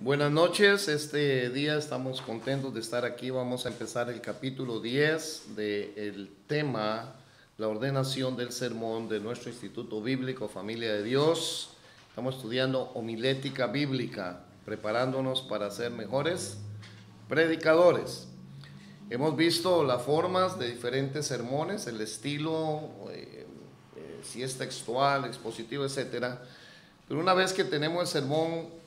Buenas noches, este día estamos contentos de estar aquí. Vamos a empezar el capítulo 10 del tema, la ordenación del sermón de nuestro Instituto Bíblico Familia de Dios. Estamos estudiando homilética bíblica, preparándonos para ser mejores predicadores. Hemos visto las formas de diferentes sermones, el estilo, si es textual, expositivo, etcétera. Pero una vez que tenemos el sermón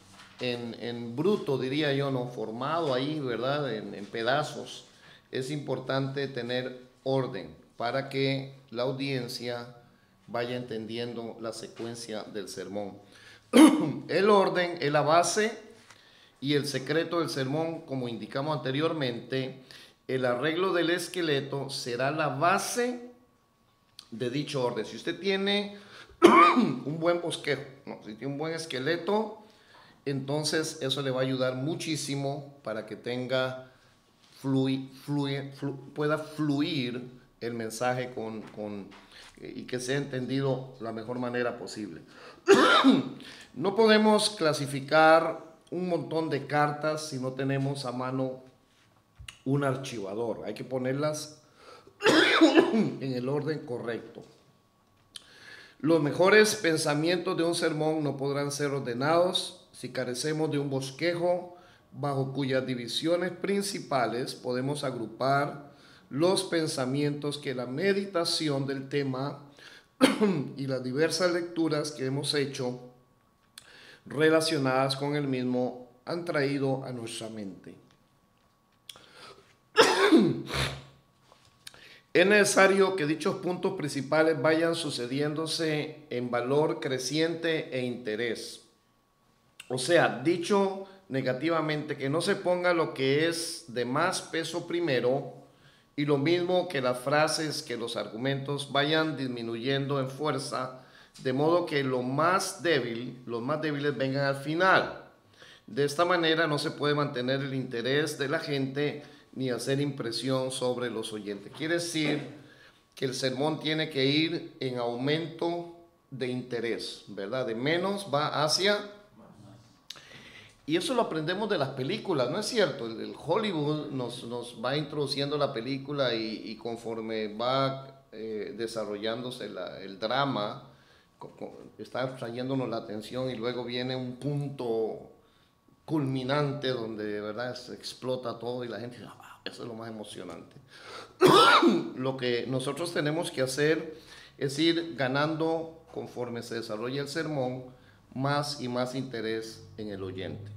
en bruto, diría yo, no formado ahí, ¿verdad? En pedazos, es importante tener orden para que la audiencia vaya entendiendo la secuencia del sermón. El orden es la base y el secreto del sermón, como indicamos anteriormente. El arreglo del esqueleto será la base de dicho orden. Si usted tiene un buen bosquejo, si tiene un buen esqueleto, entonces eso le va a ayudar muchísimo para que tenga pueda fluir el mensaje y que sea entendido la mejor manera posible. No podemos clasificar un montón de cartas si no tenemos a mano un archivador. Hay que ponerlas en el orden correcto. Los mejores pensamientos de un sermón no podrán ser ordenados si carecemos de un bosquejo bajo cuyas divisiones principales podemos agrupar los pensamientos que la meditación del tema y las diversas lecturas que hemos hecho relacionadas con el mismo han traído a nuestra mente. Es necesario que dichos puntos principales vayan sucediéndose en valor creciente e interés. O sea, dicho negativamente, que no se ponga lo que es de más peso primero, y lo mismo que las frases, que los argumentos vayan disminuyendo en fuerza, de modo que los más débiles vengan al final. De esta manera no se puede mantener el interés de la gente ni hacer impresión sobre los oyentes. Quiere decir que el sermón tiene que ir en aumento de interés, ¿verdad? De menos va hacia... Y eso lo aprendemos de las películas, ¿no es cierto? El Hollywood nos va introduciendo la película y conforme va desarrollándose el drama, está trayéndonos la atención y luego viene un punto culminante donde de verdad se explota todo y la gente dice, eso es lo más emocionante. Lo que nosotros tenemos que hacer es ir ganando, conforme se desarrolla el sermón, más y más interés en el oyente.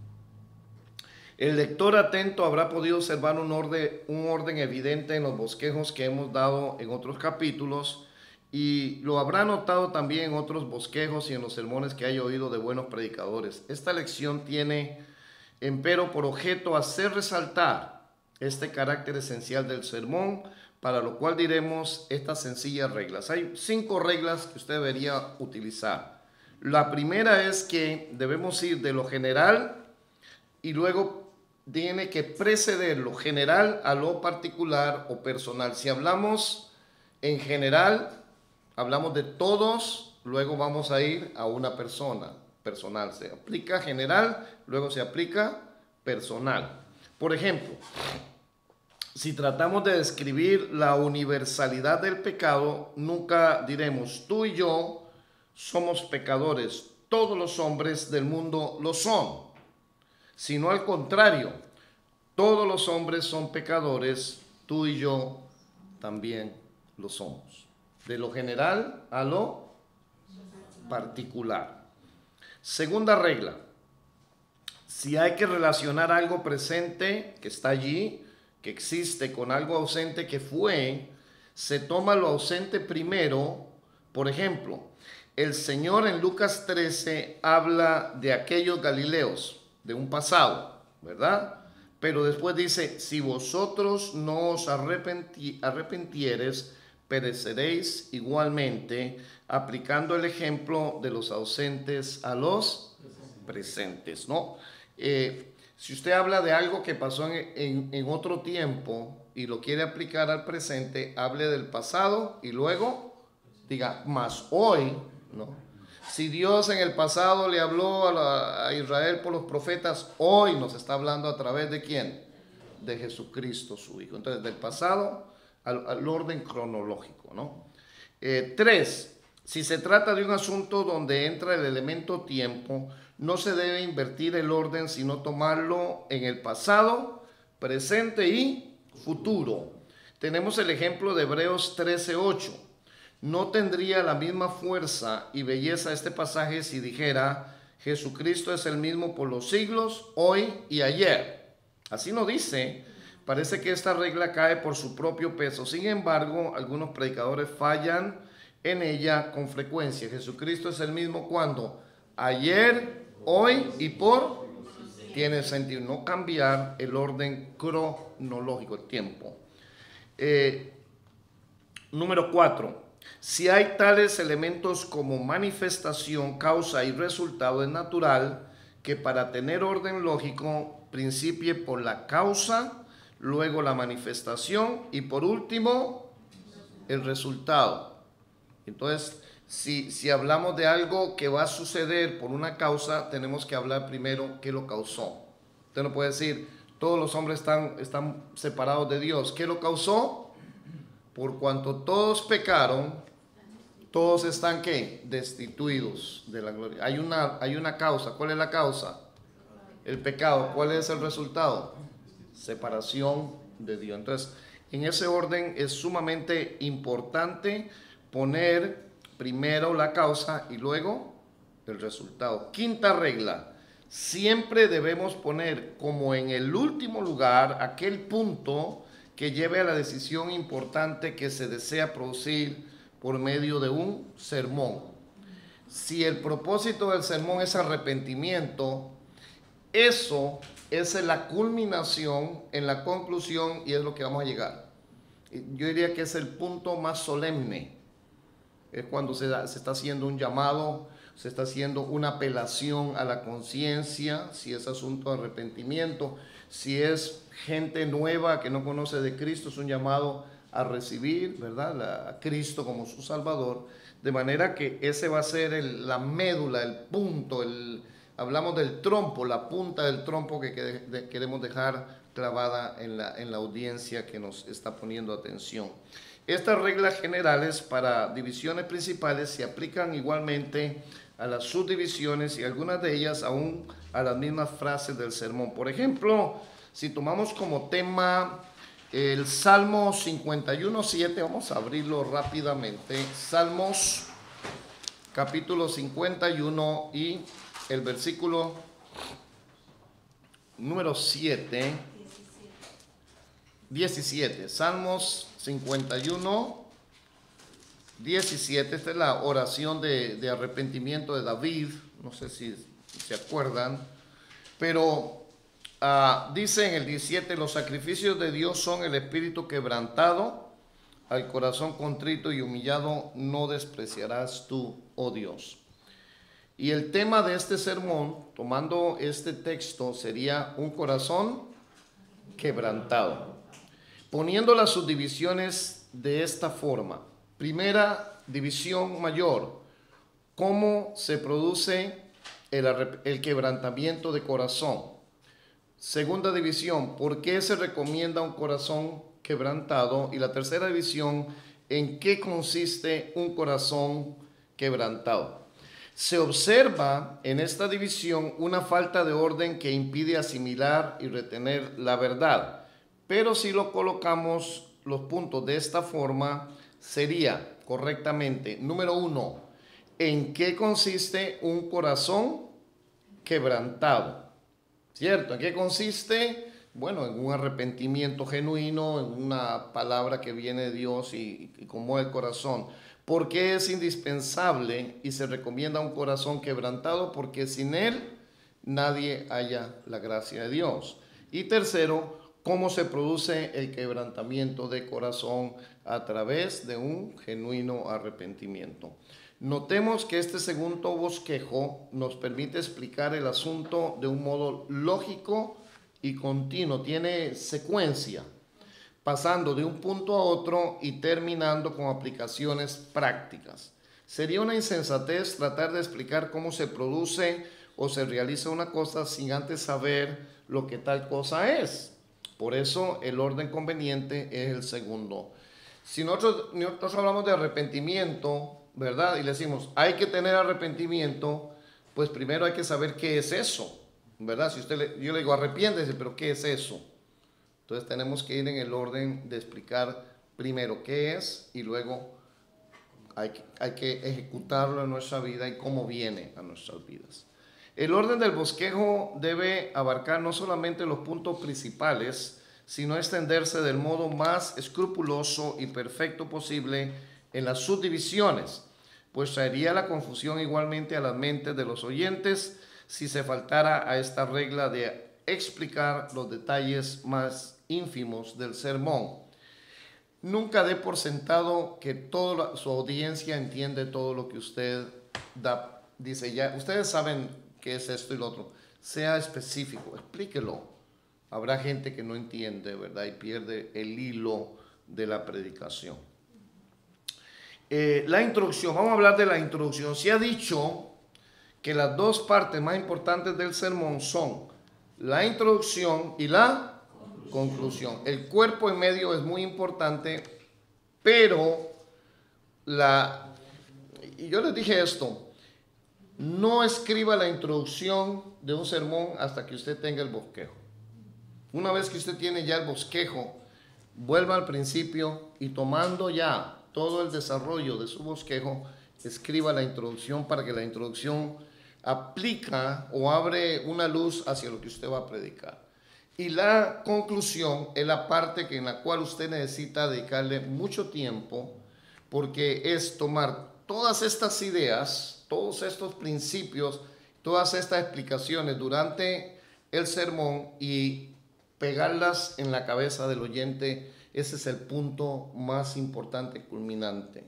El lector atento habrá podido observar un orden evidente en los bosquejos que hemos dado en otros capítulos, y lo habrá notado también en otros bosquejos y en los sermones que haya oído de buenos predicadores. Esta lección tiene, empero, por objeto hacer resaltar este carácter esencial del sermón, para lo cual diremos estas sencillas reglas. Hay 5 reglas que usted debería utilizar. La primera es que debemos ir de lo general y luego tiene que preceder lo general a lo particular o personal. Si hablamos en general, hablamos de todos, luego vamos a ir a una persona, personal. Se aplica general, luego se aplica personal. Por ejemplo, si tratamos de describir la universalidad del pecado, nunca diremos tú y yo somos pecadores, todos los hombres del mundo lo son, sino al contrario, todos los hombres son pecadores, tú y yo también lo somos. De lo general a lo particular. Segunda regla, si hay que relacionar algo presente que está allí, que existe, con algo ausente que fue, se toma lo ausente primero. Por ejemplo, el Señor en Lucas 13 habla de aquellos galileos, de un pasado, ¿verdad? Pero después dice, si vosotros no os arrepentieres, pereceréis igualmente, aplicando el ejemplo de los ausentes a los presentes, ¿no? Si usted habla de algo que pasó en otro tiempo y lo quiere aplicar al presente, hable del pasado y luego diga, más hoy, ¿no? Si Dios en el pasado le habló a Israel por los profetas, hoy nos está hablando a través de ¿quién? De Jesucristo, su Hijo. Entonces, del pasado al orden cronológico, ¿no? 3. Si se trata de un asunto donde entra el elemento tiempo, no se debe invertir el orden, sino tomarlo en el pasado, presente y futuro. Tenemos el ejemplo de Hebreos 13:8. No tendría la misma fuerza y belleza este pasaje si dijera: Jesucristo es el mismo por los siglos, hoy y ayer. Así no dice. Parece que esta regla cae por su propio peso. Sin embargo, algunos predicadores fallan en ella con frecuencia. Jesucristo es el mismo cuando, ayer, hoy y por. Tiene sentido no cambiar el orden cronológico, el tiempo. Número 4. Si hay tales elementos como manifestación, causa y resultado, es natural que para tener orden lógico principie por la causa, luego la manifestación y por último el resultado. Entonces, si hablamos de algo que va a suceder por una causa, tenemos que hablar primero qué lo causó. Usted no puede decir, todos los hombres están separados de Dios. ¿Qué lo causó? Por cuanto todos pecaron, todos están ¿qué? Destituidos de la gloria. Hay una causa. ¿Cuál es la causa? El pecado. ¿Cuál es el resultado? Separación de Dios. Entonces, en ese orden es sumamente importante poner primero la causa y luego el resultado. Quinta regla. Siempre debemos poner como en el último lugar aquel punto que lleve a la decisión importante que se desea producir por medio de un sermón. Si el propósito del sermón es arrepentimiento, eso es la culminación en la conclusión y es lo que vamos a llegar. Yo diría que es el punto más solemne. Es cuando se está haciendo un llamado, se está haciendo una apelación a la conciencia, si es asunto de arrepentimiento, si es gente nueva que no conoce de Cristo, es un llamado a recibir, ¿verdad?, a Cristo como su Salvador, de manera que ese va a ser la médula, el punto, hablamos del trompo, la punta del trompo que queremos dejar clavada en la audiencia que nos está poniendo atención. Estas reglas generales para divisiones principales se aplican igualmente a las subdivisiones y algunas de ellas aún a las mismas frases del sermón. Por ejemplo, si tomamos como tema el Salmo 51:7, vamos a abrirlo rápidamente. Salmos capítulo 51 y el versículo número 17. Salmos 51, 17. Esta es la oración de arrepentimiento de David. No sé si se acuerdan. Pero dice en el 17: los sacrificios de Dios son el espíritu quebrantado, al corazón contrito y humillado no despreciarás tú, oh Dios. Y el tema de este sermón, tomando este texto, sería un corazón quebrantado. Poniendo las subdivisiones de esta forma. Primera división mayor: ¿cómo se produce el quebrantamiento de corazón? Segunda división: ¿por qué se recomienda un corazón quebrantado? Y la tercera división: ¿en qué consiste un corazón quebrantado? Se observa en esta división una falta de orden que impide asimilar y retener la verdad. Pero si lo colocamos los puntos de esta forma, sería correctamente: número 1, ¿en qué consiste un corazón quebrantado? ¿Cierto? ¿En qué consiste? Bueno, en un arrepentimiento genuino, en una palabra que viene de Dios y conmueve el corazón. ¿Por qué es indispensable y se recomienda un corazón quebrantado? Porque sin él nadie halla la gracia de Dios. Y tercero, ¿cómo se produce el quebrantamiento de corazón? A través de un genuino arrepentimiento. Notemos que este segundo bosquejo nos permite explicar el asunto de un modo lógico y continuo. Tiene secuencia, pasando de un punto a otro y terminando con aplicaciones prácticas. Sería una insensatez tratar de explicar cómo se produce o se realiza una cosa sin antes saber lo que tal cosa es. Por eso el orden conveniente es el segundo. Si nosotros hablamos de arrepentimiento, ¿verdad? Y le decimos, hay que tener arrepentimiento, pues primero hay que saber qué es eso, ¿verdad? Si yo le digo, arrepiéntese, pero ¿qué es eso? Entonces tenemos que ir en el orden de explicar primero qué es y luego hay que ejecutarlo en nuestra vida y cómo viene a nuestras vidas. El orden del bosquejo debe abarcar no solamente los puntos principales, sino extenderse del modo más escrupuloso y perfecto posible en las subdivisiones, pues traería la confusión igualmente a las mentes de los oyentes si se faltara a esta regla de explicar los detalles más ínfimos del sermón. Nunca dé por sentado que toda su audiencia entiende todo lo que usted dice. Ya, ustedes saben qué es esto y lo otro. Sea específico, explíquelo. Habrá gente que no entiende, ¿verdad? Y pierde el hilo de la predicación. La introducción, vamos a hablar de la introducción. Se ha dicho que las dos partes más importantes del sermón son la introducción y la conclusión. El cuerpo en medio es muy importante, pero y yo les dije esto, no escriba la introducción de un sermón hasta que usted tenga el bosquejo. Una vez que usted tiene ya el bosquejo, vuelva al principio y tomando ya todo el desarrollo de su bosquejo, escriba la introducción para que la introducción aplica o abre una luz hacia lo que usted va a predicar. Y la conclusión es la parte en la cual usted necesita dedicarle mucho tiempo, porque es tomar todas estas ideas, todos estos principios, todas estas explicaciones durante el sermón y pegarlas en la cabeza del oyente. Ese es el punto más importante, culminante.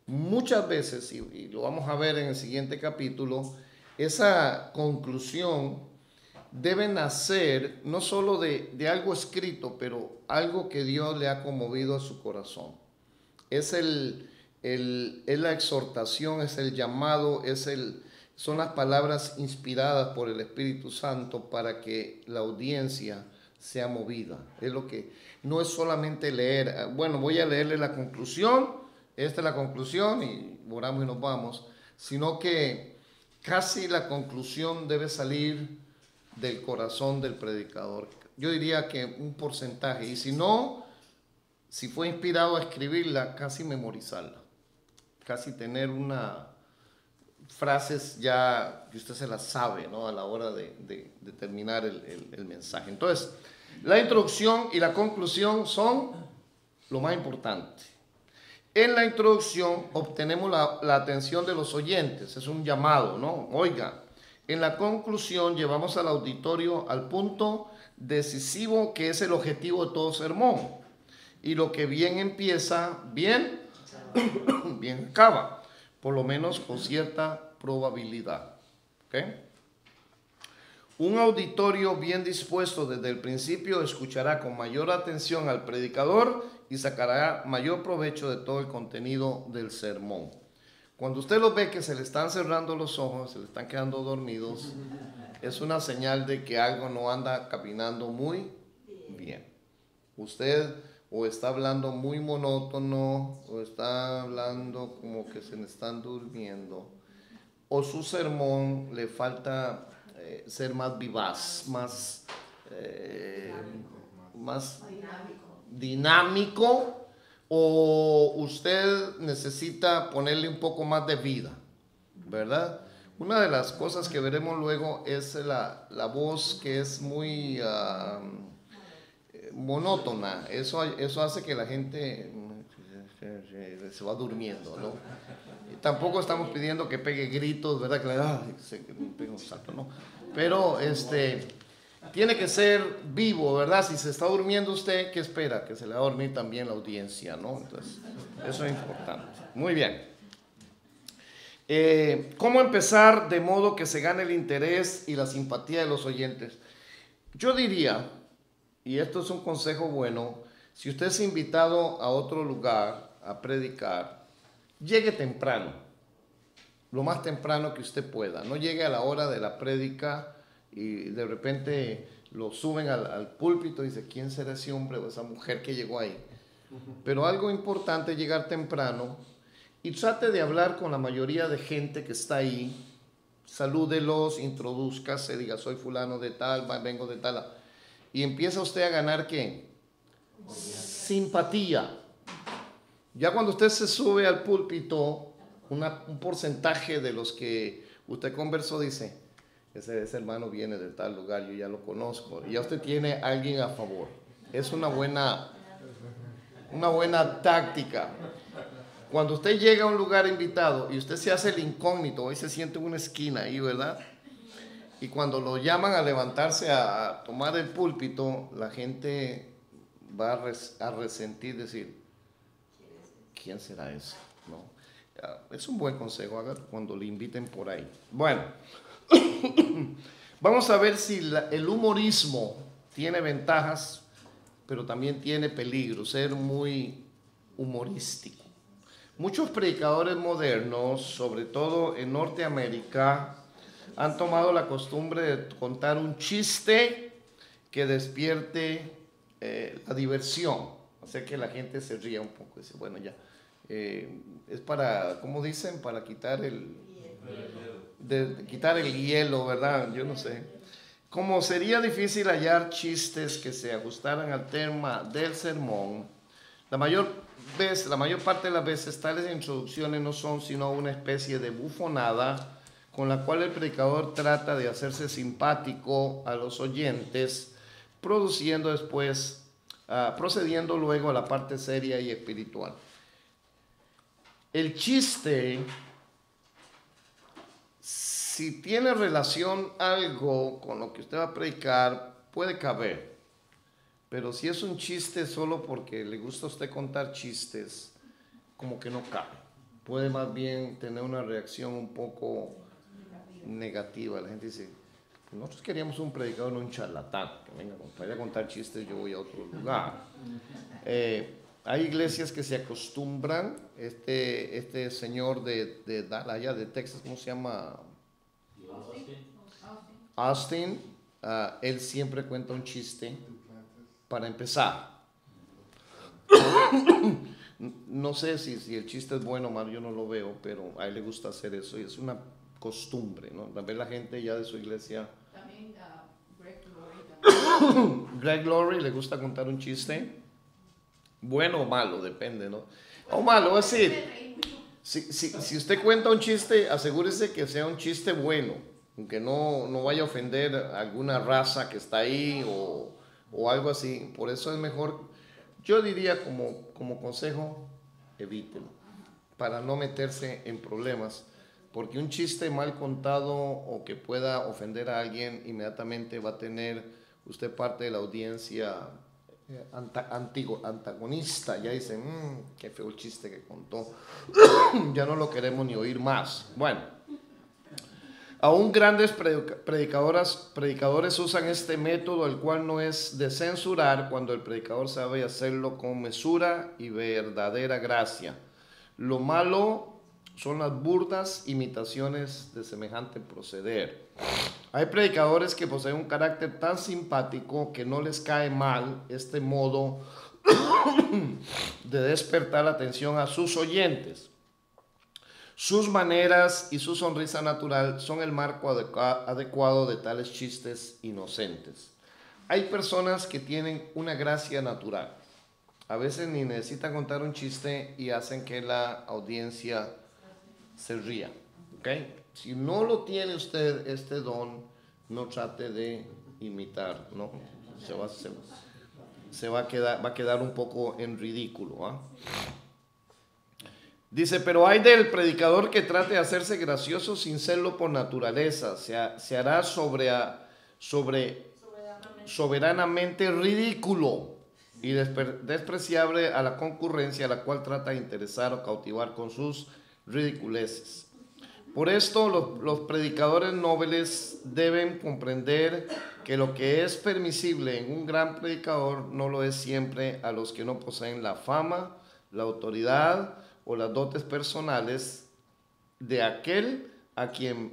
Muchas veces, y lo vamos a ver en el siguiente capítulo, esa conclusión debe nacer no solo de algo escrito, pero algo que Dios le ha conmovido a su corazón. Es la exhortación, es el llamado, son las palabras inspiradas por el Espíritu Santo para que la audiencia sea movida. Es lo que no es solamente leer. Bueno, voy a leerle la conclusión. Esta es la conclusión y oramos y nos vamos. Sino que casi la conclusión debe salir del corazón del predicador. Yo diría que un porcentaje. Y si no, si fue inspirado a escribirla, casi memorizarla. Casi tener frases ya que usted se las sabe, ¿no? A la hora de terminar el mensaje. Entonces, la introducción y la conclusión son lo más importante. En la introducción obtenemos la atención de los oyentes, es un llamado, ¿no? Oiga, en la conclusión llevamos al auditorio al punto decisivo que es el objetivo de todo sermón. Y lo que bien empieza, bien acaba, por lo menos con cierta probabilidad. ¿Okay? Un auditorio bien dispuesto desde el principio escuchará con mayor atención al predicador y sacará mayor provecho de todo el contenido del sermón. Cuando usted los ve que se le están cerrando los ojos, se le están quedando dormidos, es una señal de que algo no anda caminando muy bien. Usted o está hablando muy monótono, o está hablando como que se le están durmiendo, o su sermón le falta ser más vivaz, más dinámico, o usted necesita ponerle un poco más de vida, ¿verdad? Una de las cosas que veremos luego es la voz que es muy monótona. Eso hace que la gente se va durmiendo, ¿no? Y tampoco estamos pidiendo que pegue gritos, ¿verdad? Que pegue un salto, ¿no? Pero tiene que ser vivo, ¿verdad? Si se está durmiendo usted, ¿qué espera? Que se le va a dormir también la audiencia, ¿no? Entonces, eso es importante. Muy bien. ¿Cómo empezar de modo que se gane el interés y la simpatía de los oyentes? Yo diría, y esto es un consejo bueno, si usted es invitado a otro lugar a predicar, llegue temprano, lo más temprano que usted pueda. No llegue a la hora de la prédica y de repente lo suben al púlpito y dice, ¿quién será ese hombre o esa mujer que llegó ahí? Pero algo importante es llegar temprano y trate de hablar con la mayoría de gente que está ahí. Salúdelos, introdúzcase, diga, soy fulano de tal, vengo de tal. Y empieza usted a ganar, ¿qué? Simpatía. Ya cuando usted se sube al púlpito, un porcentaje de los que usted conversó dice, ese hermano viene de tal lugar, yo ya lo conozco. Y ya usted tiene a alguien a favor. Es una buena táctica. Cuando usted llega a un lugar invitado y usted se hace el incógnito, hoy se siente en una esquina ahí, ¿verdad? Y cuando lo llaman a levantarse a tomar el púlpito, la gente va a resentir, decir, ¿quién será ese? ¿No? Es un buen consejo, haga cuando le inviten por ahí. Bueno, vamos a ver si el humorismo tiene ventajas, pero también tiene peligro, ser muy humorístico. Muchos predicadores modernos, sobre todo en Norteamérica, han tomado la costumbre de contar un chiste que despierte la diversión, hacer que la gente se ría un poco. Dice, bueno, ya, es para, ¿cómo dicen? Para quitar quitar el hielo, ¿verdad? Yo no sé. Como sería difícil hallar chistes que se ajustaran al tema del sermón, la mayor parte de las veces tales introducciones no son sino una especie de bufonada con la cual el predicador trata de hacerse simpático a los oyentes, procediendo luego a la parte seria y espiritual. El chiste, si tiene relación algo con lo que usted va a predicar, puede caber. Pero si es un chiste solo porque le gusta a usted contar chistes, como que no cabe. Puede más bien tener una reacción un poco negativa. La gente dice, nosotros queríamos un predicador, no un charlatán, que venga, vaya a contar chistes, yo voy a otro lugar. Hay iglesias que se acostumbran, este señor de allá de Texas, ¿cómo se llama? Austin. Él siempre cuenta un chiste para empezar. No sé si el chiste es bueno o malo, yo no lo veo, pero a él le gusta hacer eso y es una costumbre, ¿no? También la gente ya de su iglesia. También Greg Laurie le gusta contar un chiste, bueno o malo, depende, ¿no? O malo, es decir, si usted cuenta un chiste, asegúrese que sea un chiste bueno, que no vaya a ofender a alguna raza que está ahí o algo así. Por eso es mejor, yo diría como consejo, evítelo, para no meterse en problemas, porque un chiste mal contado o que pueda ofender a alguien, inmediatamente va a tener usted parte de la audiencia antagonista. Ya dicen, qué feo el chiste que contó, ya no lo queremos ni oír más. Bueno, aún grandes predicadores usan este método, el cual no es de censurar cuando el predicador sabe hacerlo con mesura y verdadera gracia. Lo malo son las burdas imitaciones de semejante proceder. Hay predicadores que poseen un carácter tan simpático que no les cae mal este modo de despertar la atención a sus oyentes. Sus maneras y su sonrisa natural son el marco adecuado de tales chistes inocentes. Hay personas que tienen una gracia natural. A veces ni necesitan contar un chiste y hacen que la audiencia se ría. ¿Okay? Si no lo tiene usted este don, no trate de imitar, ¿no? Va a quedar un poco en ridículo, ¿eh? Dice, pero hay del predicador que trate de hacerse gracioso sin serlo por naturaleza. Se hará soberanamente ridículo y despreciable a la concurrencia a la cual trata de interesar o cautivar con sus ridiculeces. Por esto los predicadores nobles deben comprender que lo que es permisible en un gran predicador no lo es siempre a los que no poseen la fama, la autoridad o las dotes personales de aquel a quien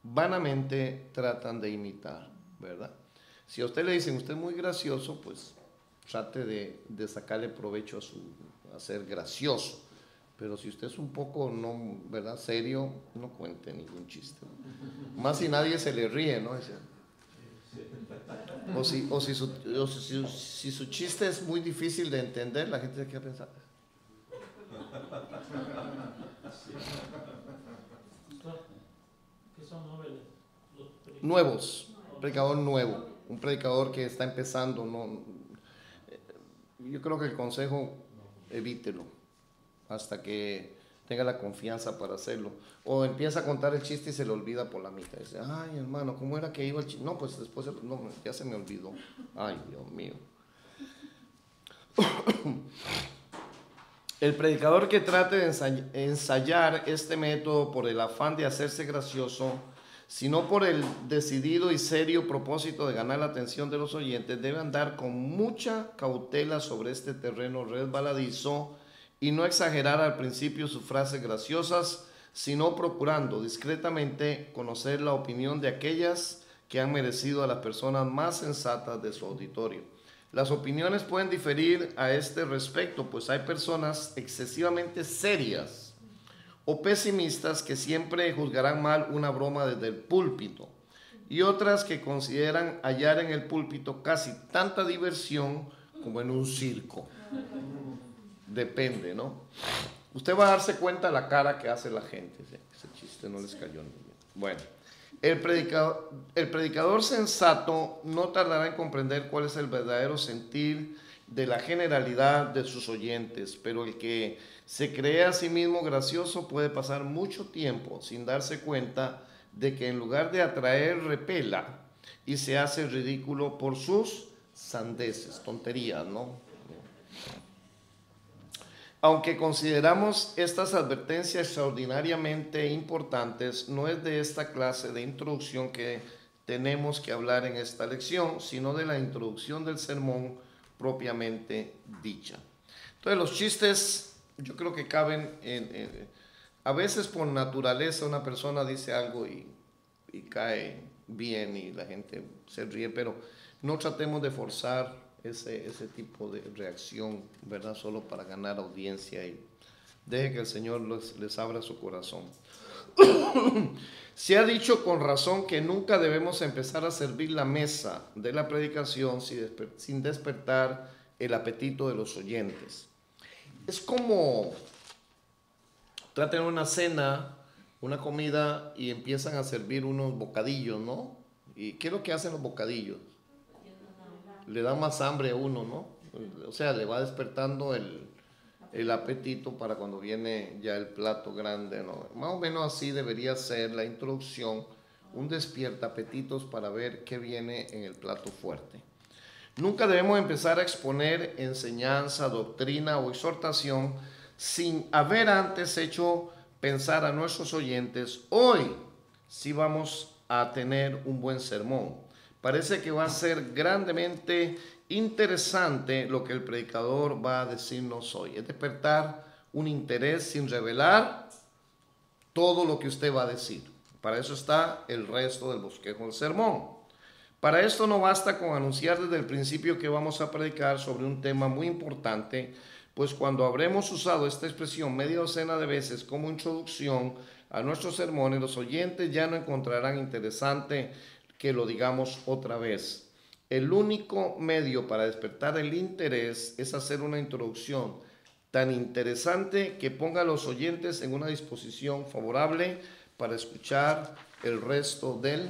vanamente tratan de imitar, ¿verdad? Si a usted le dicen, usted es muy gracioso, pues trate de sacarle provecho a ser gracioso. Pero si usted es un poco, no, ¿verdad?, serio, no cuente ningún chiste. Más si nadie se le ríe, ¿no? Si su chiste es muy difícil de entender, la gente se queda pensando. ¿Qué son noveles? Nuevos, predicador nuevo, un predicador que está empezando, no, yo creo que el consejo, evítelo hasta que tenga la confianza para hacerlo. O empieza a contar el chiste y se le olvida por la mitad. Dice, ay hermano, ¿cómo era que iba el chiste? No, pues después, no, ya se me olvidó. Ay, Dios mío. El predicador que trate de ensayar este método por el afán de hacerse gracioso, sino por el decidido y serio propósito de ganar la atención de los oyentes, debe andar con mucha cautela sobre este terreno resbaladizo y no exagerar al principio sus frases graciosas, sino procurando discretamente conocer la opinión de aquellas que han merecido a las personas más sensatas de su auditorio. Las opiniones pueden diferir a este respecto, pues hay personas excesivamente serias o pesimistas que siempre juzgarán mal una broma desde el púlpito, y otras que consideran hallar en el púlpito casi tanta diversión como en un circo. Depende, ¿no? Usted va a darse cuenta de la cara que hace la gente. Ese chiste no les cayó ni bien. Bueno, el predicador sensato no tardará en comprender cuál es el verdadero sentir de la generalidad de sus oyentes, pero el que se cree a sí mismo gracioso puede pasar mucho tiempo sin darse cuenta de que en lugar de atraer, repela y se hace ridículo por sus sandeces, tonterías, ¿no? Aunque consideramos estas advertencias extraordinariamente importantes, no es de esta clase de introducción que tenemos que hablar en esta lección, sino de la introducción del sermón propiamente dicha. Entonces los chistes yo creo que caben a veces por naturaleza una persona dice algo y cae bien y la gente se ríe, pero no tratemos de forzar ese tipo de reacción, ¿verdad? Solo para ganar audiencia, y deje que el Señor les abra su corazón. Se ha dicho con razón que nunca debemos empezar a servir la mesa de la predicación sin despertar el apetito de los oyentes. Es como traten una cena, una comida, y empiezan a servir unos bocadillos, ¿no? ¿Y qué es lo que hacen los bocadillos? Le da más hambre a uno, ¿no? O sea, le va despertando el apetito para cuando viene ya el plato grande, ¿no? Más o menos así debería ser la introducción, un despierta apetitos para ver qué viene en el plato fuerte. Nunca debemos empezar a exponer enseñanza, doctrina o exhortación sin haber antes hecho pensar a nuestros oyentes, hoy sí vamos a tener un buen sermón. Parece que va a ser grandemente interesante lo que el predicador va a decirnos hoy. Es despertar un interés sin revelar todo lo que usted va a decir. Para eso está el resto del bosquejo del sermón. Para esto no basta con anunciar desde el principio que vamos a predicar sobre un tema muy importante, pues cuando habremos usado esta expresión media docena de veces como introducción a nuestros sermones, los oyentes ya no encontrarán interesante que lo digamos otra vez. El único medio para despertar el interés es hacer una introducción tan interesante que ponga a los oyentes en una disposición favorable para escuchar el resto del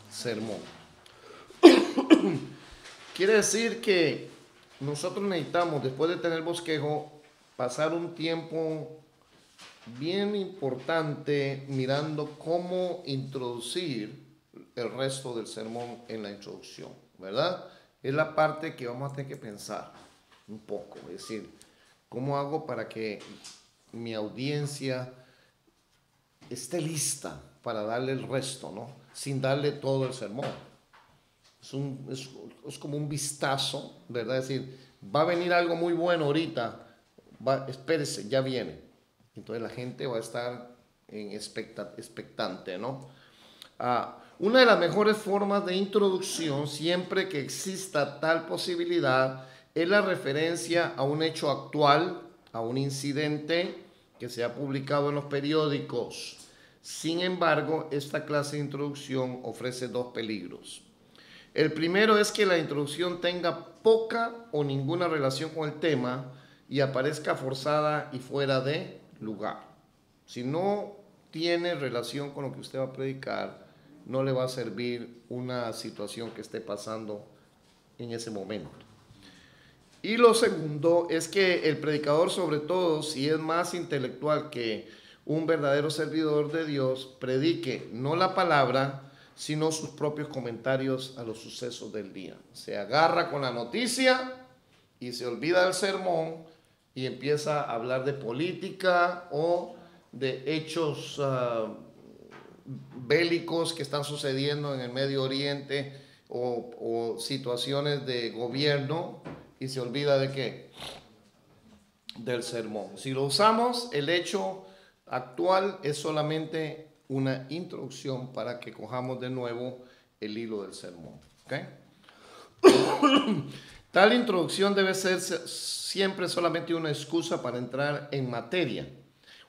sermón. Quiere decir que nosotros necesitamos, después de tener bosquejo, pasar un tiempo bien importante mirando cómo introducir el resto del sermón en la introducción, ¿verdad? Es la parte que vamos a tener que pensar un poco, es decir, ¿cómo hago para que mi audiencia esté lista para darle el resto, ¿no? Sin darle todo el sermón. Es como un vistazo, ¿verdad? Es decir, va a venir algo muy bueno ahorita, espérese, ya viene. Entonces la gente va a estar en expectante, ¿no? Una de las mejores formas de introducción, siempre que exista tal posibilidad, es la referencia a un hecho actual, a un incidente que se ha publicado en los periódicos. Sin embargo, esta clase de introducción ofrece dos peligros. El primero es que la introducción tenga poca o ninguna relación con el tema y aparezca forzada y fuera de lugar. Si no tiene relación con lo que usted va a predicar, no le va a servir una situación que esté pasando en ese momento. Y lo segundo es que el predicador, sobre todo si es más intelectual que un verdadero servidor de Dios, predique no la palabra, sino sus propios comentarios a los sucesos del día. Se agarra con la noticia y se olvida del sermón y empieza a hablar de política o de hechos bélicos que están sucediendo en el Medio Oriente o situaciones de gobierno y se olvida de qué, del sermón. Si lo usamos, el hecho actual es solamente una introducción para que cojamos de nuevo el hilo del sermón. ¿Okay? Tal introducción debe ser siempre solamente una excusa para entrar en materia,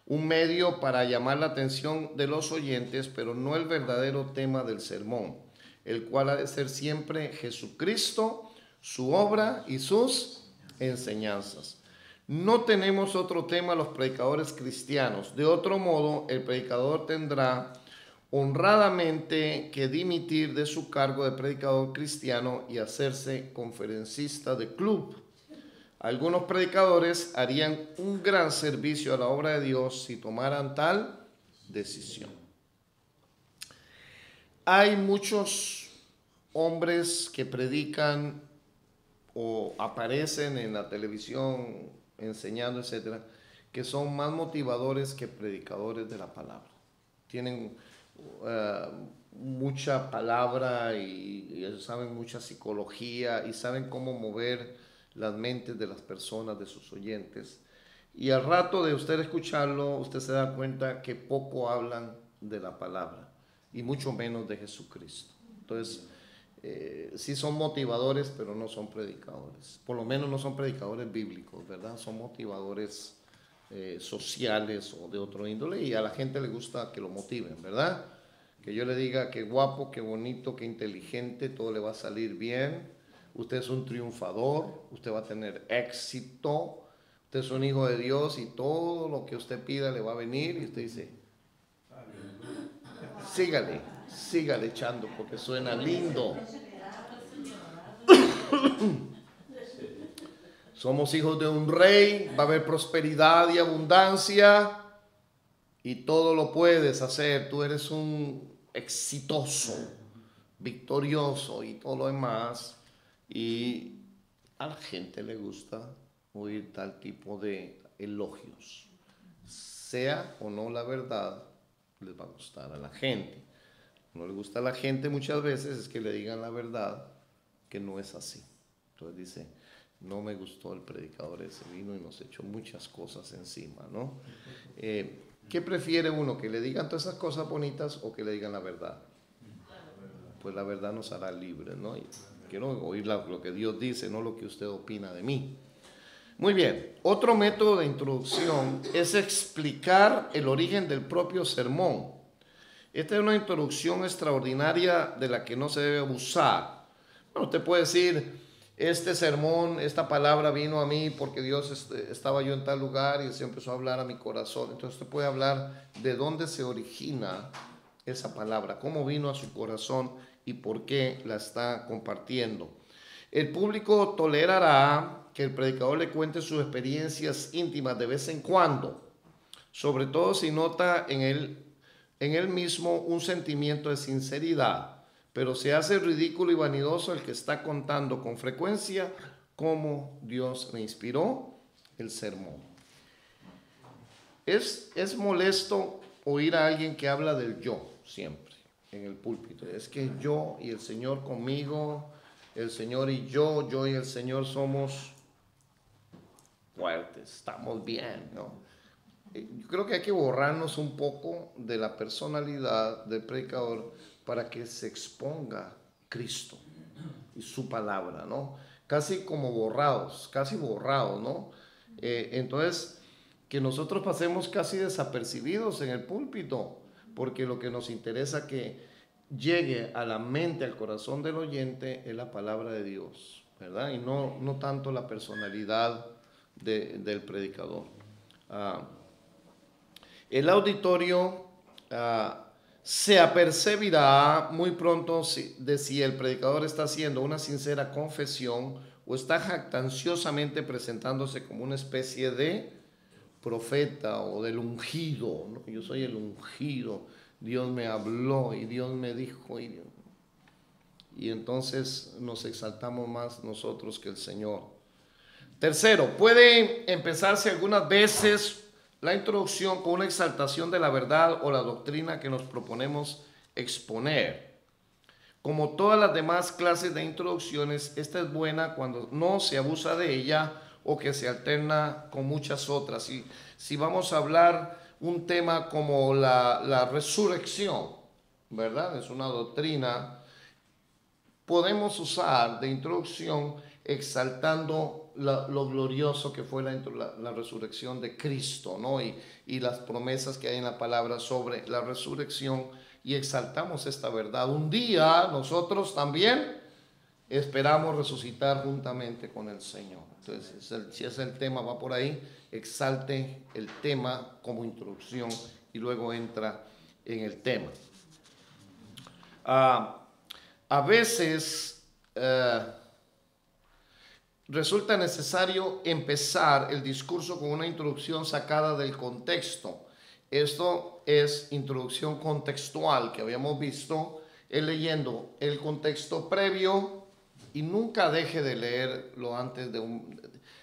un medio para llamar la atención de los oyentes, pero no el verdadero tema del sermón, el cual ha de ser siempre Jesucristo, su obra y sus enseñanzas. No tenemos otro tema los predicadores cristianos. De otro modo, el predicador tendrá honradamente que dimitir de su cargo de predicador cristiano y hacerse conferencista de club. Algunos predicadores harían un gran servicio a la obra de Dios si tomaran tal decisión. Hay muchos hombres que predican o aparecen en la televisión enseñando, etcétera, que son más motivadores que predicadores de la palabra. Tienen mucha palabra y saben mucha psicología y saben cómo mover las mentes de las personas, de sus oyentes. Y al rato de usted escucharlo, usted se da cuenta que poco hablan de la palabra y mucho menos de Jesucristo. Entonces, sí son motivadores, pero no son predicadores. Por lo menos no son predicadores bíblicos, ¿verdad? Son motivadores sociales o de otro índole y a la gente le gusta que lo motiven, ¿verdad? Que yo le diga que guapo, que bonito, que inteligente, todo le va a salir bien. Usted es un triunfador, usted va a tener éxito, usted es un hijo de Dios y todo lo que usted pida le va a venir y usted dice, sígale echando porque suena lindo. Somos hijos de un rey, va a haber prosperidad y abundancia y todo lo puedes hacer. Tú eres un exitoso, victorioso y todo lo demás. Y a la gente le gusta oír tal tipo de elogios. Sea o no la verdad, les va a gustar a la gente. No le gusta a la gente muchas veces es que le digan la verdad que no es así. Entonces dice, no me gustó el predicador ese, vino y nos echó muchas cosas encima, ¿no? ¿Qué prefiere uno? ¿Que le digan todas esas cosas bonitas o que le digan la verdad? Pues la verdad nos hará libres, ¿no? Y quiero oír lo que Dios dice, no lo que usted opina de mí. Muy bien, otro método de introducción es explicar el origen del propio sermón. Esta es una introducción extraordinaria de la que no se debe abusar. Bueno, usted puede decir, este sermón, esta palabra vino a mí porque Dios estaba yo en tal lugar y el Señor empezó a hablar a mi corazón. Entonces usted puede hablar de dónde se origina esa palabra, cómo vino a su corazón y por qué la está compartiendo. El público tolerará que el predicador le cuente sus experiencias íntimas de vez en cuando, sobre todo si nota en él mismo un sentimiento de sinceridad, pero se hace ridículo y vanidoso el que está contando con frecuencia cómo Dios le inspiró el sermón. Es molesto oír a alguien que habla del yo siempre en el púlpito. Es que yo y el Señor conmigo, el Señor y yo y el Señor somos fuertes, estamos bien, ¿no? Yo creo que hay que borrarnos un poco de la personalidad del predicador para que se exponga Cristo y su palabra, ¿no? Casi como borrados, casi borrados, ¿no? Entonces, que nosotros pasemos casi desapercibidos en el púlpito, porque lo que nos interesa que llegue a la mente, al corazón del oyente, es la palabra de Dios, ¿verdad? Y no tanto la personalidad del predicador. Ah, el auditorio se apercibirá muy pronto de si el predicador está haciendo una sincera confesión o está jactanciosamente presentándose como una especie de profeta o del ungido, ¿no? Yo soy el ungido, Dios me habló y Dios me dijo, y entonces nos exaltamos más nosotros que el Señor. Tercero, puede empezarse algunas veces la introducción con una exaltación de la verdad o la doctrina que nos proponemos exponer. Como todas las demás clases de introducciones, esta es buena cuando no se abusa de ella o que se alterna con muchas otras. Si vamos a hablar un tema como la resurrección, ¿verdad? Es una doctrina, podemos usar de introducción exaltando lo glorioso que fue la resurrección de Cristo, ¿no? Y las promesas que hay en la palabra sobre la resurrección, y exaltamos esta verdad. Un día nosotros también esperamos resucitar juntamente con el Señor. Entonces, si es el tema, va por ahí, exalte el tema como introducción y luego entra en el tema. A veces resulta necesario empezar el discurso con una introducción sacada del contexto. Esto es introducción contextual que habíamos visto, leyendo el contexto previo, y nunca deje de leerlo antes de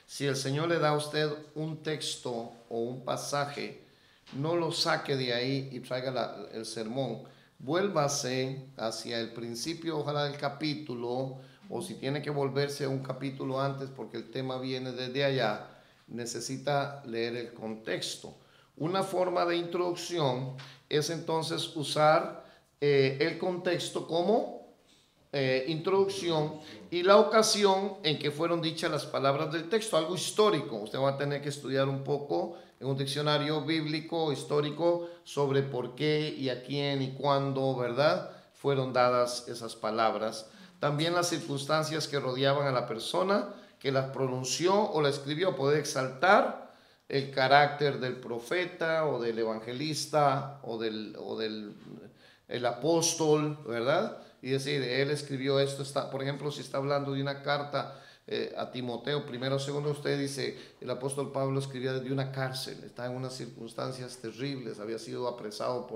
si el Señor le da a usted un texto o un pasaje, no lo saque de ahí y traiga el sermón. Vuélvase hacia el principio, ojalá del capítulo, o si tiene que volverse a un capítulo antes porque el tema viene desde allá, necesita leer el contexto. Una forma de introducción es entonces usar el contexto como introducción y la ocasión en que fueron dichas las palabras del texto, algo histórico. Usted va a tener que estudiar un poco en un diccionario bíblico, histórico, sobre por qué y a quién y cuándo, ¿verdad?, fueron dadas esas palabras. También las circunstancias que rodeaban a la persona que las pronunció o la escribió. Puede exaltar el carácter del profeta o del evangelista o del el apóstol, ¿verdad? Y decir, él escribió esto, por ejemplo, si está hablando de una carta a Timoteo, primero o segundo, usted dice, el apóstol Pablo escribía desde una cárcel, está en unas circunstancias terribles, había sido apresado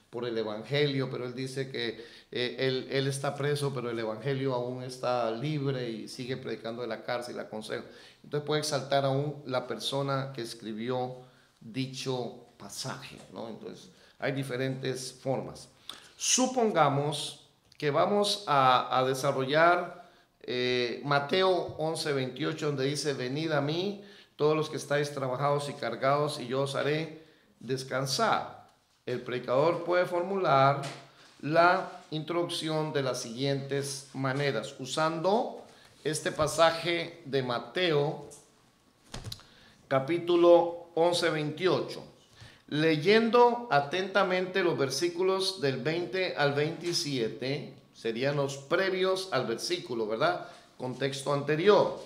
por el evangelio, pero él dice que él está preso, pero el evangelio aún está libre y sigue predicando de la cárcel y la aconseja. Entonces puede exaltar aún la persona que escribió dicho pasaje, ¿no? Entonces hay diferentes formas. Supongamos que vamos a desarrollar Mateo 11:28, donde dice, venid a mí todos los que estáis trabajados y cargados y yo os haré descansar. El predicador puede formular la introducción de las siguientes maneras, usando este pasaje de Mateo capítulo 11:28. Leyendo atentamente los versículos del 20 al 27, serían los previos al versículo, ¿verdad? Contexto anterior.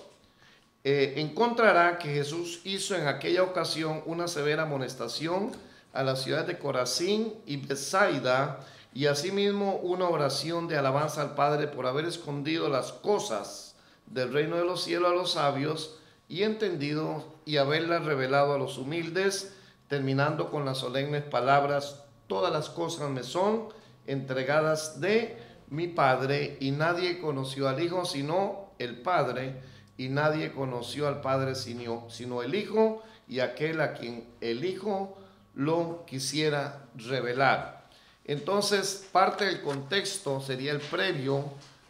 Encontrará que Jesús hizo en aquella ocasión una severa amonestación a las ciudades de Corazín y Betsaida, y asimismo una oración de alabanza al Padre por haber escondido las cosas del reino de los cielos a los sabios y entendido, y haberlas revelado a los humildes, terminando con las solemnes palabras, todas las cosas me son entregadas de mi Padre, y nadie conoció al Hijo sino el Padre, y nadie conoció al Padre sino el Hijo, y aquel a quien el Hijo lo quisiera revelar. Entonces, parte del contexto sería el previo,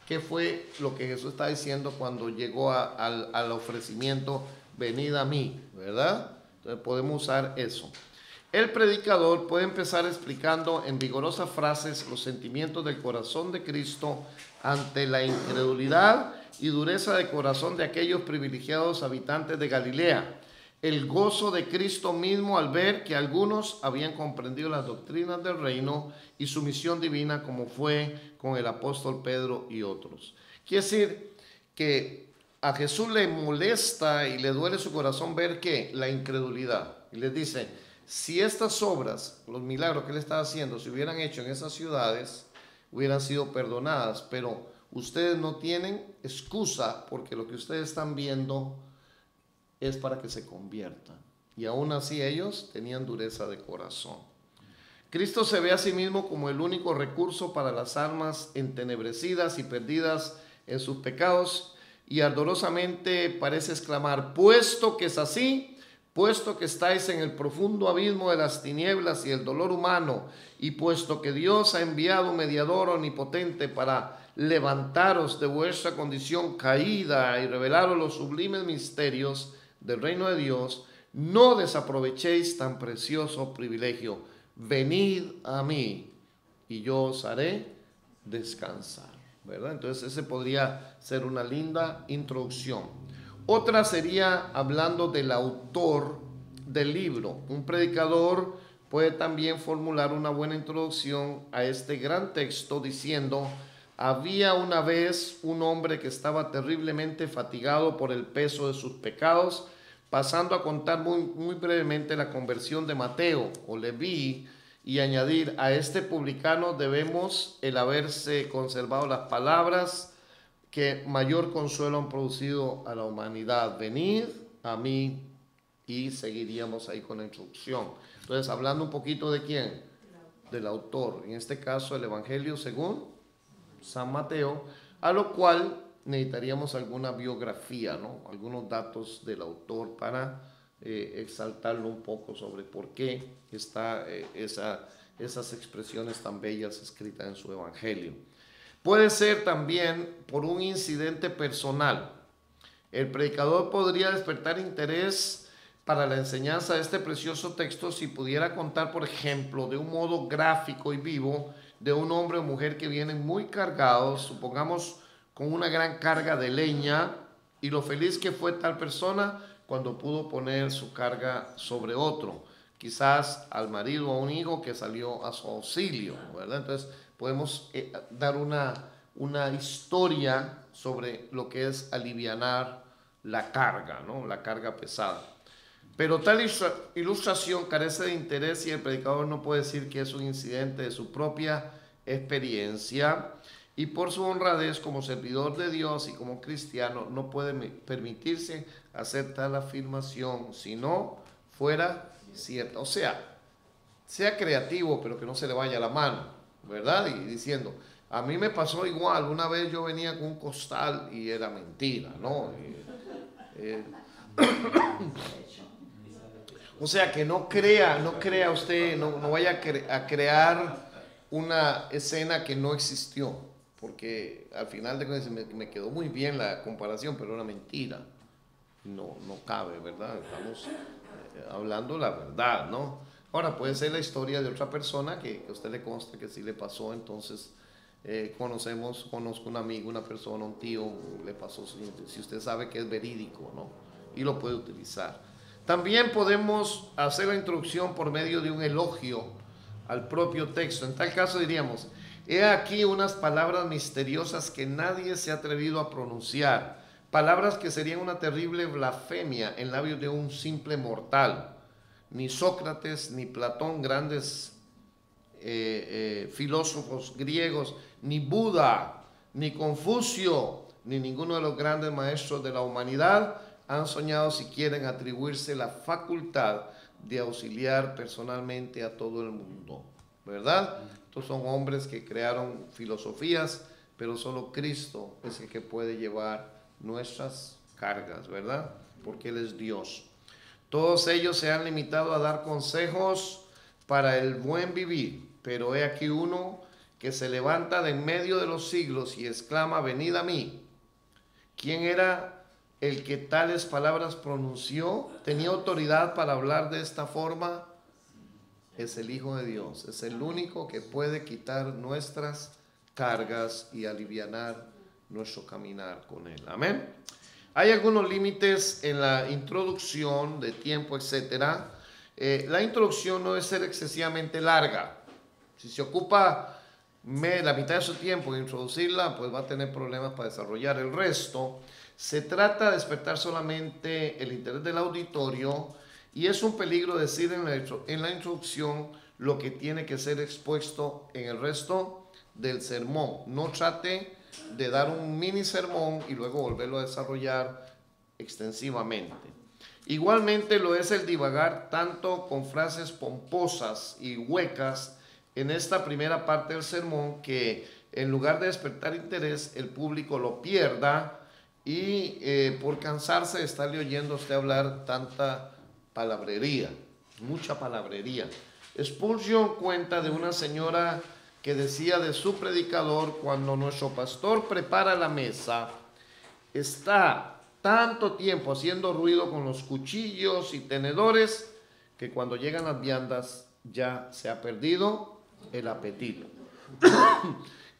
que fue lo que Jesús está diciendo cuando llegó al ofrecimiento, venid a mí, ¿verdad? Entonces podemos usar eso. El predicador puede empezar explicando en vigorosas frases los sentimientos del corazón de Cristo ante la incredulidad y dureza de corazón de aquellos privilegiados habitantes de Galilea. El gozo de Cristo mismo al ver que algunos habían comprendido las doctrinas del reino y su misión divina, como fue con el apóstol Pedro y otros. Quiere decir que a Jesús le molesta y le duele su corazón ver que la incredulidad. Y les dice, si estas obras, los milagros que él estaba haciendo, se hubieran hecho en esas ciudades, hubieran sido perdonadas, pero ustedes no tienen excusa porque lo que ustedes están viendo es para que se conviertan. Y aún así ellos tenían dureza de corazón. Cristo se ve a sí mismo como el único recurso para las almas entenebrecidas y perdidas en sus pecados, y ardorosamente parece exclamar, puesto que es así, puesto que estáis en el profundo abismo de las tinieblas y el dolor humano, y puesto que Dios ha enviado un mediador omnipotente para levantaros de vuestra condición caída y revelaros los sublimes misterios del reino de Dios, no desaprovechéis tan precioso privilegio. Venid a mí y yo os haré descansar, ¿verdad? Entonces ese podría ser una linda introducción. Otra sería hablando del autor del libro. Un predicador puede también formular una buena introducción a este gran texto diciendo, había una vez un hombre que estaba terriblemente fatigado por el peso de sus pecados, pasando a contar muy brevemente la conversión de Mateo o Leví y añadir, a este publicano debemos el haberse conservado las palabras que mayor consuelo han producido a la humanidad. Venid a mí, y seguiríamos ahí con la introducción. Entonces, hablando un poquito de quién, del autor, en este caso el Evangelio según San Mateo, a lo cual necesitaríamos alguna biografía, ¿no? Algunos datos del autor para exaltarlo un poco sobre por qué está esas expresiones tan bellas escritas en su Evangelio. Puede ser también por un incidente personal. El predicador podría despertar interés para la enseñanza de este precioso texto si pudiera contar, por ejemplo, de un modo gráfico y vivo, de un hombre o mujer que vienen muy cargados, supongamos con una gran carga de leña, y lo feliz que fue tal persona cuando pudo poner su carga sobre otro, quizás al marido o a un hijo que salió a su auxilio, ¿verdad? Entonces podemos dar una historia sobre lo que es alivianar la carga, ¿no? La carga pesada. Pero tal ilustración carece de interés y el predicador no puede decir que es un incidente de su propia experiencia, y por su honradez como servidor de Dios y como cristiano no puede permitirse hacer tal afirmación si no fuera cierta. O sea creativo, pero que no se le vaya la mano, ¿verdad? Y diciendo, a mí me pasó igual, una vez yo venía con un costal y era mentira, ¿no? O sea, que no crea usted, no vaya a crear una escena que no existió, porque al final de cuentas me quedó muy bien la comparación, pero era mentira. No cabe, ¿verdad? Estamos hablando la verdad, ¿no? Ahora, puede ser la historia de otra persona que a usted le consta que sí le pasó, entonces conozco un amigo, una persona, un tío, le pasó, si usted sabe que es verídico, ¿no? Y lo puede utilizar. También podemos hacer la introducción por medio de un elogio al propio texto. En tal caso diríamos, he aquí unas palabras misteriosas que nadie se ha atrevido a pronunciar, palabras que serían una terrible blasfemia en labios de un simple mortal. Ni Sócrates, ni Platón, grandes filósofos griegos, ni Buda, ni Confucio, ni ninguno de los grandes maestros de la humanidad han soñado si quieren atribuirse la facultad de auxiliar personalmente a todo el mundo, ¿verdad? Estos son hombres que crearon filosofías, pero solo Cristo es el que puede llevar nuestras cargas, ¿verdad? Porque Él es Dios. Todos ellos se han limitado a dar consejos para el buen vivir, pero he aquí uno que se levanta de en medio de los siglos y exclama, venid a mí. ¿Quién era el que tales palabras pronunció? ¿Tenía autoridad para hablar de esta forma? es el Hijo de Dios, es el único que puede quitar nuestras cargas y alivianar nuestro caminar con Él. Amén. Hay algunos límites en la introducción de tiempo, etcétera. La introducción no debe ser excesivamente larga. Si se ocupa la mitad de su tiempo en introducirla, pues va a tener problemas para desarrollar el resto. Se trata de despertar solamente el interés del auditorio y es un peligro decir en la introducción lo que tiene que ser expuesto en el resto del sermón. No trate de dar un mini sermón y luego volverlo a desarrollar extensivamente. Igualmente lo es el divagar tanto con frases pomposas y huecas en esta primera parte del sermón que en lugar de despertar interés el público lo pierda y por cansarse de estarle oyendo a usted hablar tanta palabrería, mucha palabrería. Spurgeon cuenta de una señora que decía de su predicador: cuando nuestro pastor prepara la mesa, está tanto tiempo haciendo ruido con los cuchillos y tenedores que cuando llegan las viandas ya se ha perdido el apetito.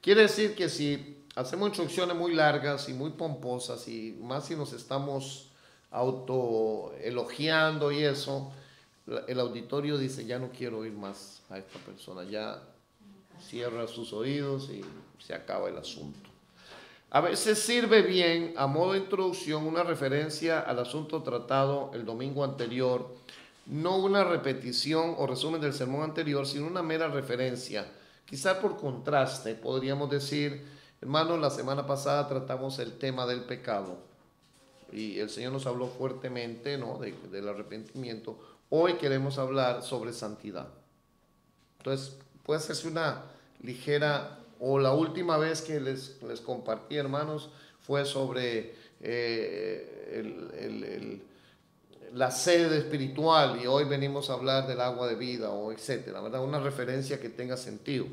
Quiere decir que si hacemos instrucciones muy largas y muy pomposas, y más si nos estamos autoelogiando y eso, el auditorio dice: ya no quiero oír más a esta persona, ya cierra sus oídos y se acaba el asunto. A veces sirve bien, a modo de introducción, una referencia al asunto tratado el domingo anterior, no una repetición o resumen del sermón anterior, sino una mera referencia. Quizá por contraste podríamos decir: hermanos, la semana pasada tratamos el tema del pecado y el Señor nos habló fuertemente, ¿no?, del arrepentimiento. Hoy queremos hablar sobre santidad. Entonces puede hacerse una ligera, o la última vez que les compartí, hermanos, fue sobre la sed espiritual, y hoy venimos a hablar del agua de vida, o etcétera, ¿verdad? Una referencia que tenga sentido.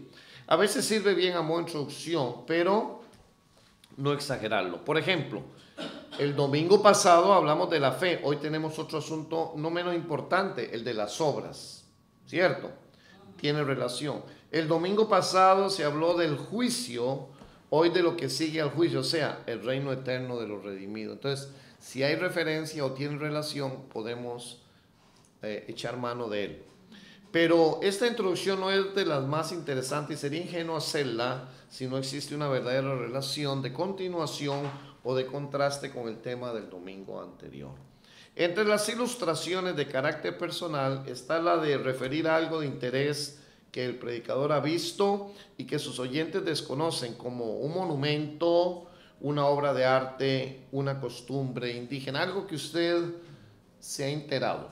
A veces sirve bien a modo de introducción, pero no exagerarlo. Por ejemplo, el domingo pasado hablamos de la fe, hoy tenemos otro asunto no menos importante, el de las obras, ¿cierto? Tiene relación. El domingo pasado se habló del juicio, hoy de lo que sigue al juicio, o sea, el reino eterno de los redimidos. Entonces, si hay referencia o tiene relación, podemos echar mano de él. Pero esta introducción no es de las más interesantes y sería ingenuo hacerla si no existe una verdadera relación de continuación o de contraste con el tema del domingo anterior. Entre las ilustraciones de carácter personal está la de referir a algo de interés que el predicador ha visto y que sus oyentes desconocen, como un monumento, una obra de arte, una costumbre indígena, algo que usted se ha enterado,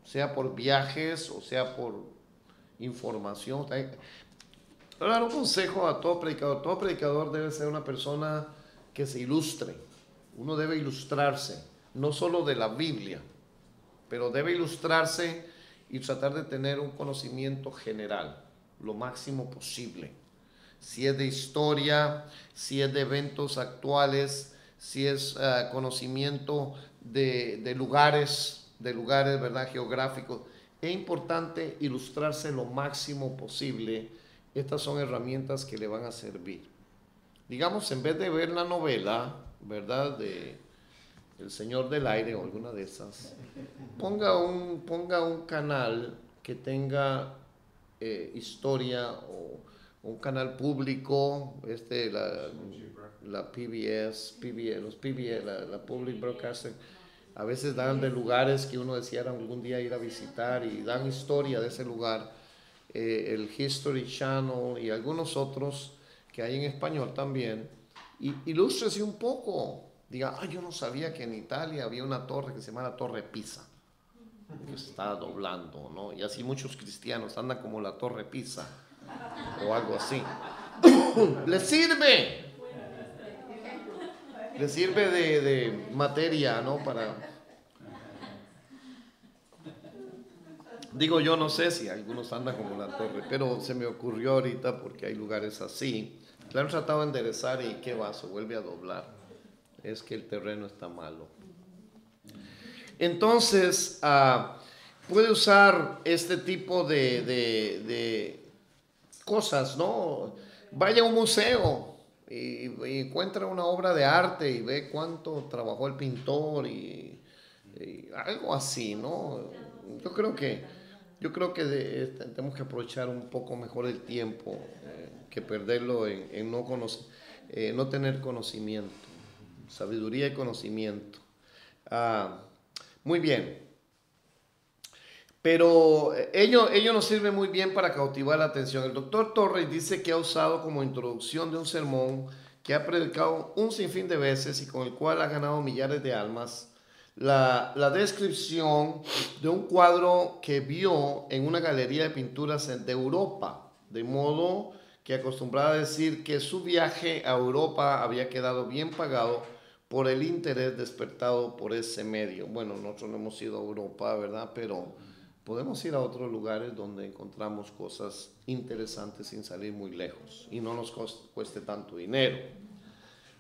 sea por viajes o sea por información. Ahora, un consejo a todo predicador debe ser una persona que se ilustre. Uno debe ilustrarse, no solo de la Biblia, pero debe ilustrarse y tratar de tener un conocimiento general, lo máximo posible. Si es de historia, si es de eventos actuales, si es conocimiento de lugares, ¿verdad?, geográficos. Es importante ilustrarse lo máximo posible. Estas son herramientas que le van a servir. Digamos, en vez de ver la novela, ¿verdad?, de El Señor del Aire o alguna de esas, ponga un canal que tenga historia, o un canal público, la PBS, la Public Broadcasting. A veces dan de lugares que uno deseara algún día ir a visitar y dan historia de ese lugar. El History Channel y algunos otros que hay en español también. Y ilústrese un poco. Diga: yo no sabía que en Italia había una torre que se llama la Torre Pisa, que se está doblando, ¿no? Y así muchos cristianos andan como la Torre Pisa o algo así. ¿Les sirve? Le sirve de materia, ¿no? Digo, yo no sé si algunos andan como la torre, pero se me ocurrió ahorita porque hay lugares así. La han tratado de enderezar y ¿qué va? Se vuelve a doblar. Es que el terreno está malo. Entonces, puede usar este tipo de cosas, ¿no? Vaya a un museo y encuentra una obra de arte y ve cuánto trabajó el pintor y algo así, ¿no? Yo creo que, tenemos que aprovechar un poco mejor el tiempo que perderlo en no conocer, no tener conocimiento, sabiduría y conocimiento. Muy bien. Pero ello nos sirve muy bien para cautivar la atención. El doctor Torres dice que ha usado como introducción de un sermón que ha predicado un sinfín de veces y con el cual ha ganado millares de almas, la descripción de un cuadro que vio en una galería de pinturas de Europa, de modo que acostumbraba a decir que su viaje a Europa había quedado bien pagado por el interés despertado por ese medio. Bueno, nosotros no hemos ido a Europa, ¿verdad? Pero podemos ir a otros lugares donde encontramos cosas interesantes sin salir muy lejos y no nos cueste tanto dinero.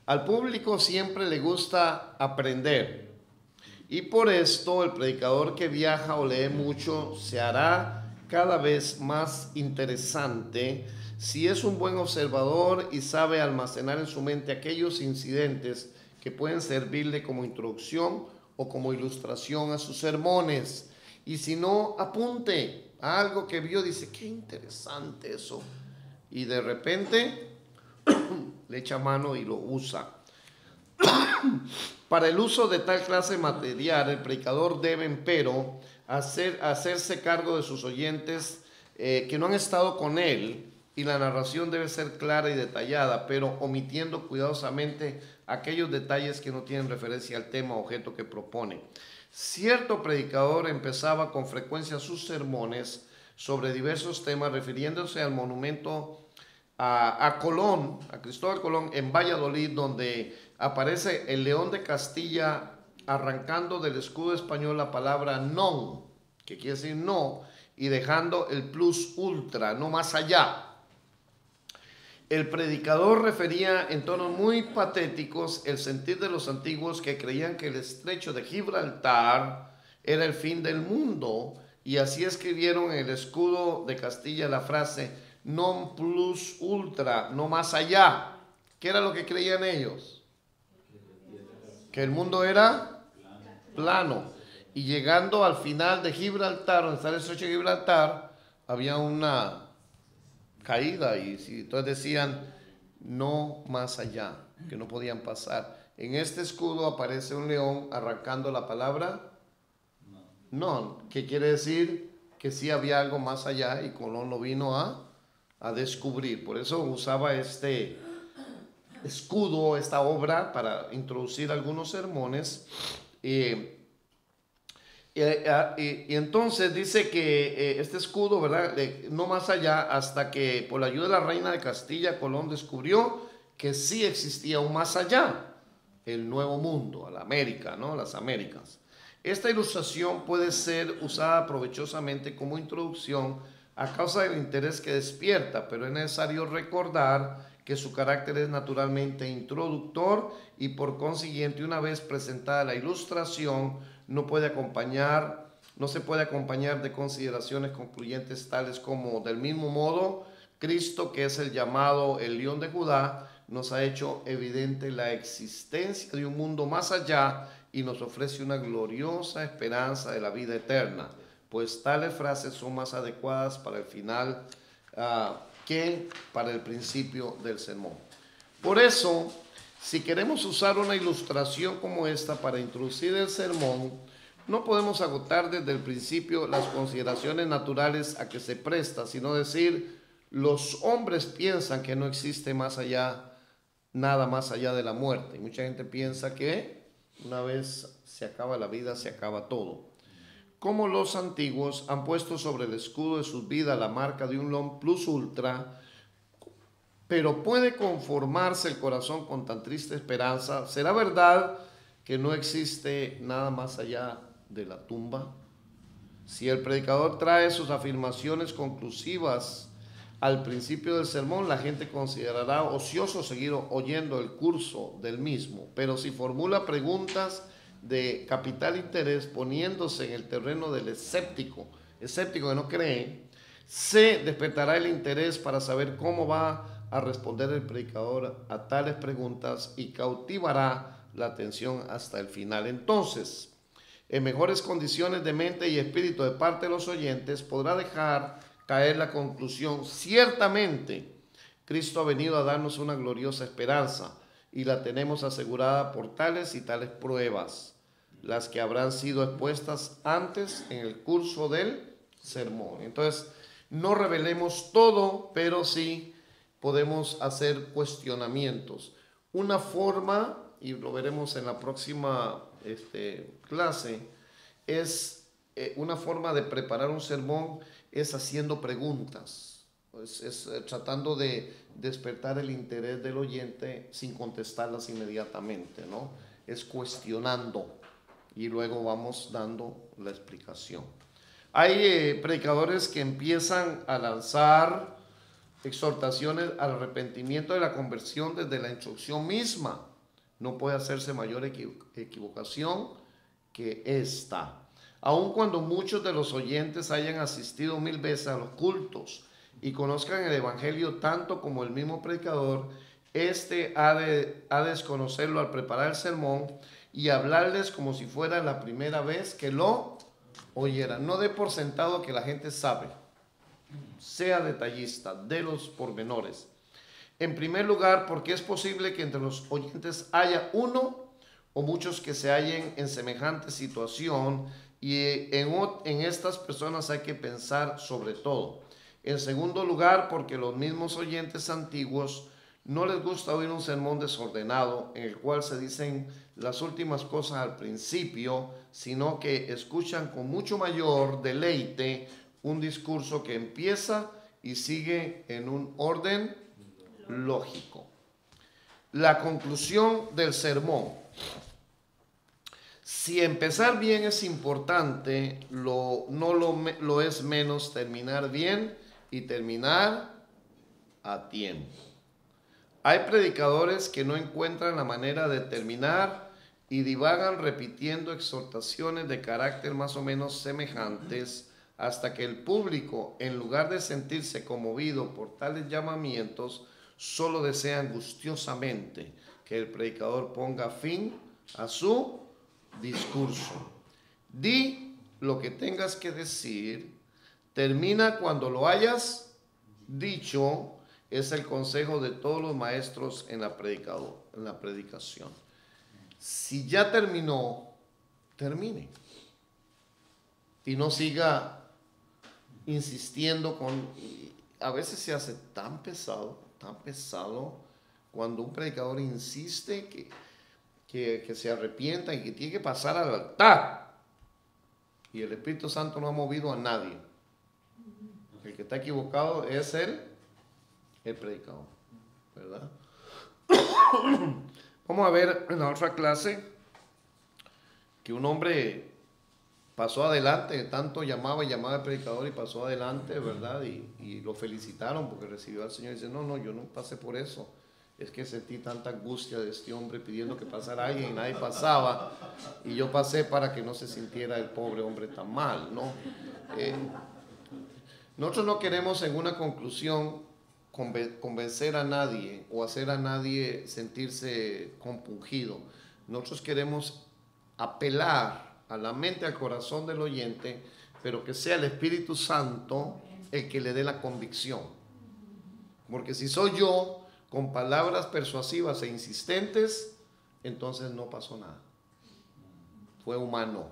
Al público siempre le gusta aprender y por esto el predicador que viaja o lee mucho se hará cada vez más interesante si es un buen observador y sabe almacenar en su mente aquellos incidentes que pueden servirle como introducción o como ilustración a sus sermones. Y si no, apunte a algo que vio, dice, qué interesante eso. Y de repente le echa mano y lo usa. Para el uso de tal clase de material, el predicador debe, empero, hacerse cargo de sus oyentes que no han estado con él, y la narración debe ser clara y detallada, pero omitiendo cuidadosamente aquellos detalles que no tienen referencia al tema o objeto que propone. Cierto predicador empezaba con frecuencia sus sermones sobre diversos temas, refiriéndose al monumento a Colón, a Cristóbal Colón, en Valladolid, donde aparece el león de Castilla arrancando del escudo español la palabra non, que quiere decir no, y dejando el plus ultra, no más allá. El predicador refería en tonos muy patéticos el sentir de los antiguos que creían que el estrecho de Gibraltar era el fin del mundo, y así escribieron en el escudo de Castilla la frase non plus ultra, no más allá. ¿Qué era lo que creían ellos? Que el mundo era plano. Y llegando al final de Gibraltar, donde está el estrecho de Gibraltar, había una caída y entonces decían no más allá, que no podían pasar. En este escudo aparece un león arrancando la palabra no, que quiere decir que sí había algo más allá y Colón lo vino a descubrir. Por eso usaba este escudo, esta obra, para introducir algunos sermones. Y entonces dice que este escudo, ¿verdad? No más allá, hasta que por la ayuda de la reina de Castilla, Colón descubrió que sí existía un más allá, el nuevo mundo, la América, ¿no? Las Américas. Esta ilustración puede ser usada provechosamente como introducción a causa del interés que despierta, pero es necesario recordar que su carácter es naturalmente introductor y por consiguiente, una vez presentada la ilustración, no se puede acompañar de consideraciones concluyentes tales como, del mismo modo, Cristo, que es el llamado el León de Judá, nos ha hecho evidente la existencia de un mundo más allá y nos ofrece una gloriosa esperanza de la vida eterna, pues tales frases son más adecuadas para el final que para el principio del sermón. Por eso, si queremos usar una ilustración como esta para introducir el sermón, no podemos agotar desde el principio las consideraciones naturales a que se presta, sino decir, los hombres piensan que no existe más allá, nada más allá de la muerte. Y mucha gente piensa que una vez se acaba la vida, se acaba todo. Como los antiguos han puesto sobre el escudo de sus vidas la marca de un non plus ultra, pero puede conformarse el corazón con tan triste esperanza. ¿Será verdad que no existe nada más allá de la tumba? Si el predicador trae sus afirmaciones conclusivas al principio del sermón, la gente considerará ocioso seguir oyendo el curso del mismo. Pero si formula preguntas de capital interés poniéndose en el terreno del escéptico que no cree, se despertará el interés para saber cómo va a responder el predicador a tales preguntas y cautivará la atención hasta el final. Entonces, en mejores condiciones de mente y espíritu de parte de los oyentes, podrá dejar caer la conclusión: ciertamente, Cristo ha venido a darnos una gloriosa esperanza y la tenemos asegurada por tales y tales pruebas, las que habrán sido expuestas antes en el curso del sermón. Entonces, no revelemos todo, pero sí podemos hacer cuestionamientos. Una forma, y lo veremos en la próxima clase, es una forma de preparar un sermón es haciendo preguntas, es tratando de despertar el interés del oyente sin contestarlas inmediatamente, ¿no? Es cuestionando y luego vamos dando la explicación. Hay predicadores que empiezan a lanzar exhortaciones al arrepentimiento de la conversión desde la instrucción misma. No puede hacerse mayor equivocación que esta. Aun cuando muchos de los oyentes hayan asistido 1000 veces a los cultos y conozcan el evangelio tanto como el mismo predicador, ha de desconocerlo al preparar el sermón y hablarles como si fuera la primera vez que lo oyeran. No dé por sentado que la gente sabe. Sea detallista de los pormenores. En primer lugar, porque es posible que entre los oyentes haya uno o muchos que se hallen en semejante situación, y en estas personas hay que pensar sobre todo. En segundo lugar, porque los mismos oyentes antiguos no les gusta oír un sermón desordenado en el cual se dicen las últimas cosas al principio, sino que escuchan con mucho mayor deleite un discurso que empieza y sigue en un orden lógico. La conclusión del sermón. Si empezar bien es importante, no lo es menos terminar bien y terminar a tiempo. Hay predicadores que no encuentran la manera de terminar y divagan repitiendo exhortaciones de carácter más o menos semejantes hasta que el público, en lugar de sentirse conmovido por tales llamamientos, solo desea angustiosamente que el predicador ponga fin a su discurso. Di lo que tengas que decir, termina cuando lo hayas dicho, es el consejo de todos los maestros en la predicación. Si ya terminó, termine. Y no siga insistiendo a veces se hace tan pesado, cuando un predicador insiste que se arrepienta y que tiene que pasar al altar. Y el Espíritu Santo no ha movido a nadie. El que está equivocado es el predicador, ¿verdad? Vamos a ver en la otra clase que un hombre pasó adelante, tanto llamaba al predicador y pasó adelante, ¿verdad? Y lo felicitaron porque recibió al Señor y dice, no, yo no pasé por eso. Es que sentí tanta angustia de este hombre pidiendo que pasara alguien y nadie pasaba. Y yo pasé para que no se sintiera el pobre hombre tan mal, ¿no? Nosotros no queremos en una conclusión convencer a nadie o hacer a nadie sentirse compungido. Nosotros queremos apelar a la mente, al corazón del oyente, pero que sea el Espíritu Santo el que le dé la convicción. Porque si soy yo con palabras persuasivas e insistentes, entonces no pasó nada. Fue humano.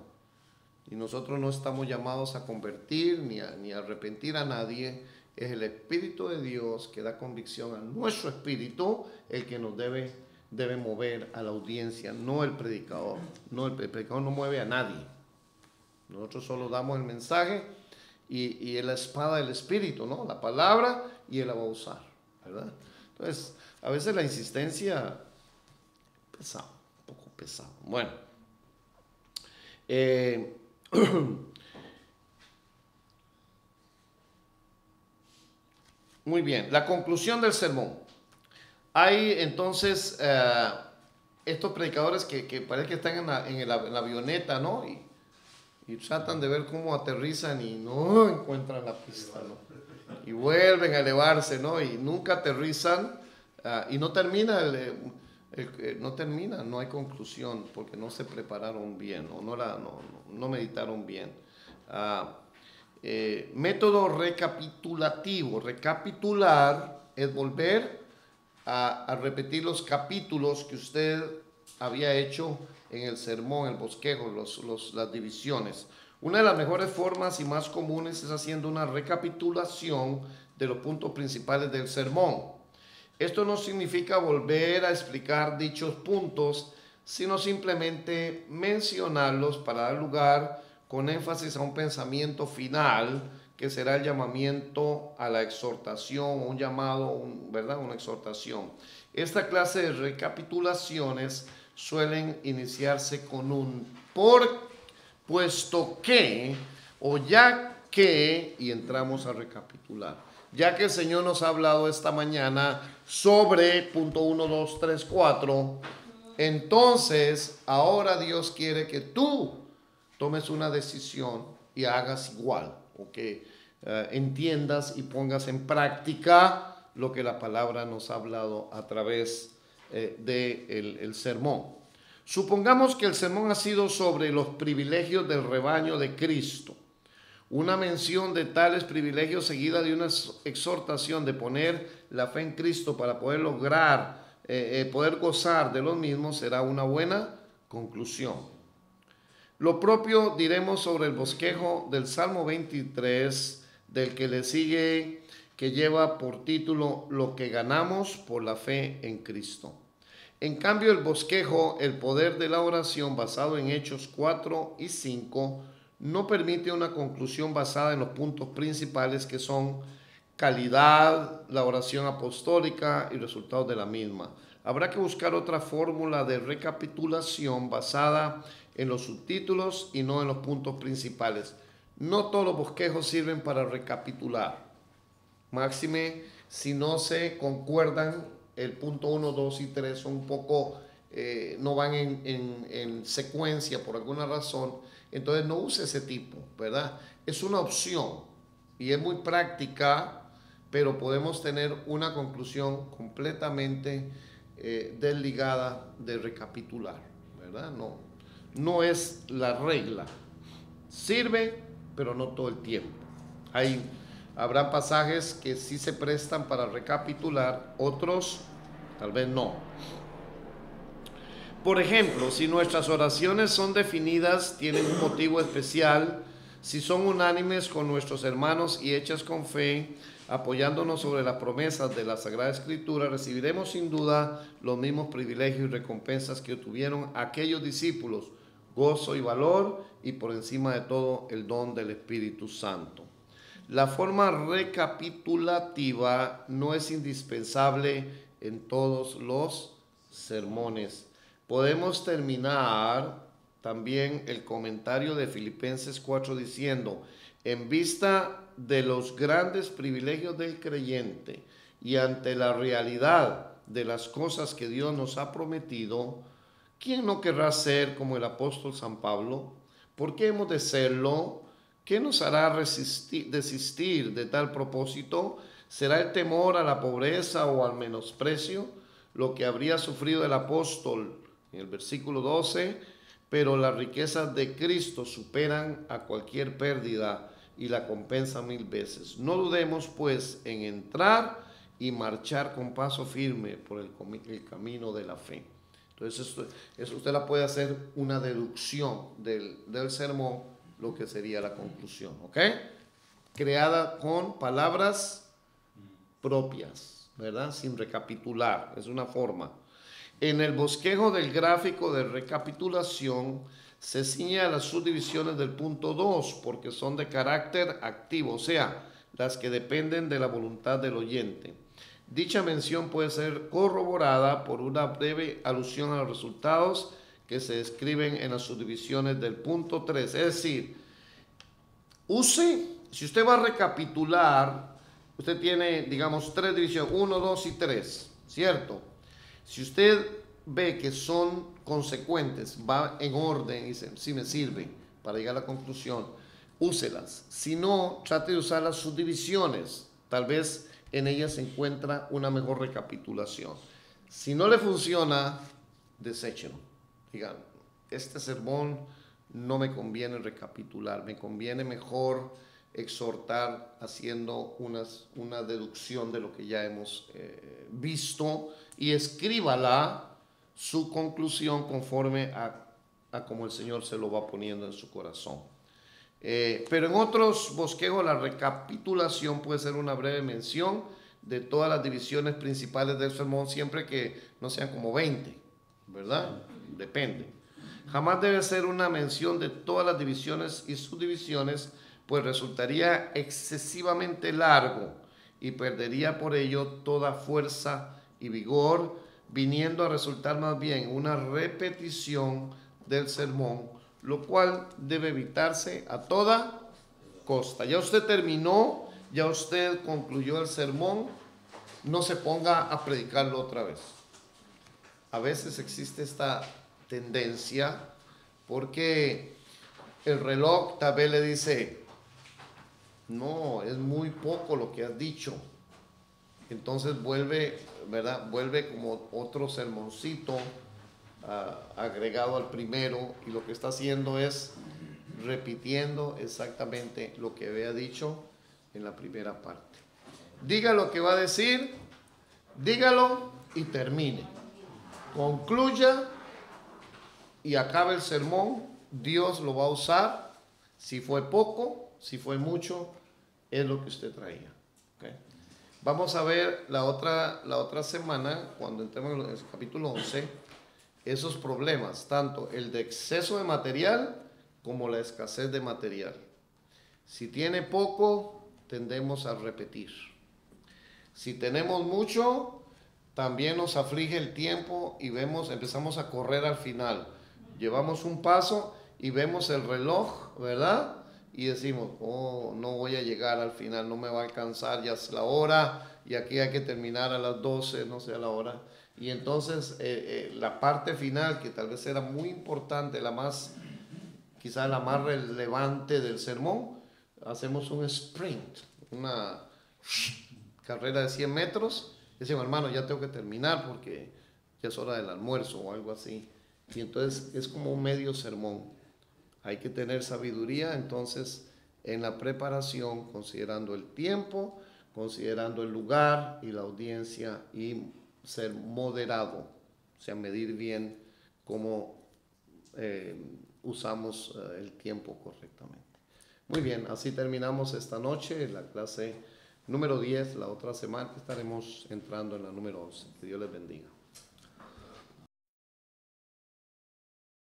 Y nosotros no estamos llamados a convertir ni a arrepentir a nadie. Es el Espíritu de Dios que da convicción a nuestro espíritu el que nos debe mover a la audiencia, no el predicador. No, el predicador no mueve a nadie. Nosotros solo damos el mensaje y es la espada del Espíritu, ¿no? La palabra, y Él la va a usar, ¿verdad? Entonces, a veces la insistencia pesado, un poco pesado. Bueno, muy bien, la conclusión del sermón. Hay entonces estos predicadores que parece que están en la avioneta, ¿no? Y tratan de ver cómo aterrizan y no encuentran la pista, ¿no? Y vuelven a elevarse, ¿no? Y nunca aterrizan y no termina, no hay conclusión porque no se prepararon bien o no meditaron bien. Método recapitulativo. Recapitular es volver a repetir los capítulos que usted había hecho en el sermón, el bosquejo, las divisiones. Una de las mejores formas y más comunes es haciendo una recapitulación de los puntos principales del sermón. Esto no significa volver a explicar dichos puntos, sino simplemente mencionarlos para dar lugar con énfasis a un pensamiento final que será el llamamiento a la exhortación, un llamado, ¿verdad? Una exhortación. Esta clase de recapitulaciones suelen iniciarse con un puesto que o ya que, y entramos a recapitular. Ya que el Señor nos ha hablado esta mañana sobre punto 1, 2, 3, 4, entonces ahora Dios quiere que tú tomes una decisión y hagas igual, o que entiendas y pongas en práctica lo que la palabra nos ha hablado a través del sermón. Supongamos que el sermón ha sido sobre los privilegios del rebaño de Cristo. Una mención de tales privilegios seguida de una exhortación de poner la fe en Cristo para poder lograr, poder gozar de los mismos será una buena conclusión. Lo propio diremos sobre el bosquejo del Salmo 23, del que le sigue, que lleva por título Lo que ganamos por la fe en Cristo. En cambio, el bosquejo, el poder de la oración, basado en Hechos 4 y 5, no permite una conclusión basada en los puntos principales que son calidad, la oración apostólica y resultados de la misma. Habrá que buscar otra fórmula de recapitulación basada en los subtítulos y no en los puntos principales. No todos los bosquejos sirven para recapitular. Máxime, si no se concuerdan, el punto 1, 2 y 3 son un poco, no van en secuencia por alguna razón, entonces no use ese tipo, ¿verdad? Es una opción y es muy práctica, pero podemos tener una conclusión completamente desligada de recapitular, ¿verdad? No es la regla. Sirve, pero no todo el tiempo. Habrá pasajes que sí se prestan para recapitular, otros tal vez no. Por ejemplo, si nuestras oraciones son definidas, tienen un motivo especial, si son unánimes con nuestros hermanos y hechas con fe, apoyándonos sobre las promesas de la Sagrada Escritura, recibiremos sin duda los mismos privilegios y recompensas que obtuvieron aquellos discípulos, gozo y valor, y por encima de todo el don del Espíritu Santo. La forma recapitulativa no es indispensable en todos los sermones. Podemos terminar también el comentario de Filipenses 4 diciendo: en vista de los grandes privilegios del creyente y ante la realidad de las cosas que Dios nos ha prometido, ¿quién no querrá ser como el apóstol San Pablo? ¿Por qué hemos de serlo? ¿Qué nos hará desistir de tal propósito? ¿Será el temor a la pobreza o al menosprecio lo que habría sufrido el apóstol en el versículo 12? Pero las riquezas de Cristo superan a cualquier pérdida y la compensan 1000 veces. No dudemos, pues, en entrar y marchar con paso firme por el camino de la fe. Entonces, eso usted la puede hacer una deducción del sermón, lo que sería la conclusión, ¿ok? Creada con palabras propias, ¿verdad? Sin recapitular, es una forma. En el bosquejo del gráfico de recapitulación se ciñe a las subdivisiones del punto 2 porque son de carácter activo, o sea, las que dependen de la voluntad del oyente. Dicha mención puede ser corroborada por una breve alusión a los resultados que se describen en las subdivisiones del punto 3. Es decir, si usted va a recapitular, usted tiene, digamos, 3 divisiones, 1, 2 y 3, ¿cierto? Si usted ve que son consecuentes, va en orden y dice, sí me sirve para llegar a la conclusión, úselas. Si no, trate de usar las subdivisiones. Tal vez en ellas se encuentra una mejor recapitulación. Si no le funciona, deséchelo. Digan, este sermón no me conviene recapitular, me conviene mejor exhortar haciendo una deducción de lo que ya hemos visto, y escríbala su conclusión conforme a como el Señor se lo va poniendo en su corazón. Pero en otros bosquejos la recapitulación puede ser una breve mención de todas las divisiones principales del sermón, siempre que no sean como 20, ¿verdad? Depende. Jamás debe ser una mención de todas las divisiones y subdivisiones, pues resultaría excesivamente largo y perdería por ello toda fuerza y vigor, viniendo a resultar más bien una repetición del sermón, lo cual debe evitarse a toda costa. Ya usted terminó, ya usted concluyó el sermón, no se ponga a predicarlo otra vez. A veces existe esta tendencia porque el reloj tal vez le dice, no, es muy poco lo que has dicho. Entonces vuelve, ¿verdad? Vuelve como otro sermoncito agregado al primero, y lo que está haciendo es repitiendo exactamente lo que había dicho en la primera parte. Diga lo que va a decir, dígalo y termine. Concluya y acabe el sermón. Dios lo va a usar. Si fue poco, si fue mucho, es lo que usted traía. ¿Okay? Vamos a ver la otra semana, cuando entremos en el capítulo 11, esos problemas, tanto el de exceso de material como la escasez de material. Si tiene poco, tendemos a repetir. Si tenemos mucho, también nos aflige el tiempo y empezamos a correr al final. Llevamos un paso y vemos el reloj, ¿verdad? Y decimos, oh, no voy a llegar al final, no me va a alcanzar, ya es la hora, y aquí hay que terminar a las 12, no sé a la hora. Y entonces la parte final, que tal vez era muy importante, quizás la más relevante del sermón, hacemos un sprint, una carrera de 100 metros, y decimos, hermano, ya tengo que terminar porque ya es hora del almuerzo o algo así. Y entonces es como un medio sermón. Hay que tener sabiduría entonces en la preparación, considerando el tiempo, considerando el lugar y la audiencia, y ser moderado, o sea, medir bien cómo usamos el tiempo correctamente. Muy bien, así terminamos esta noche la clase número 10. La otra semana estaremos entrando en la número 11. Que Dios les bendiga.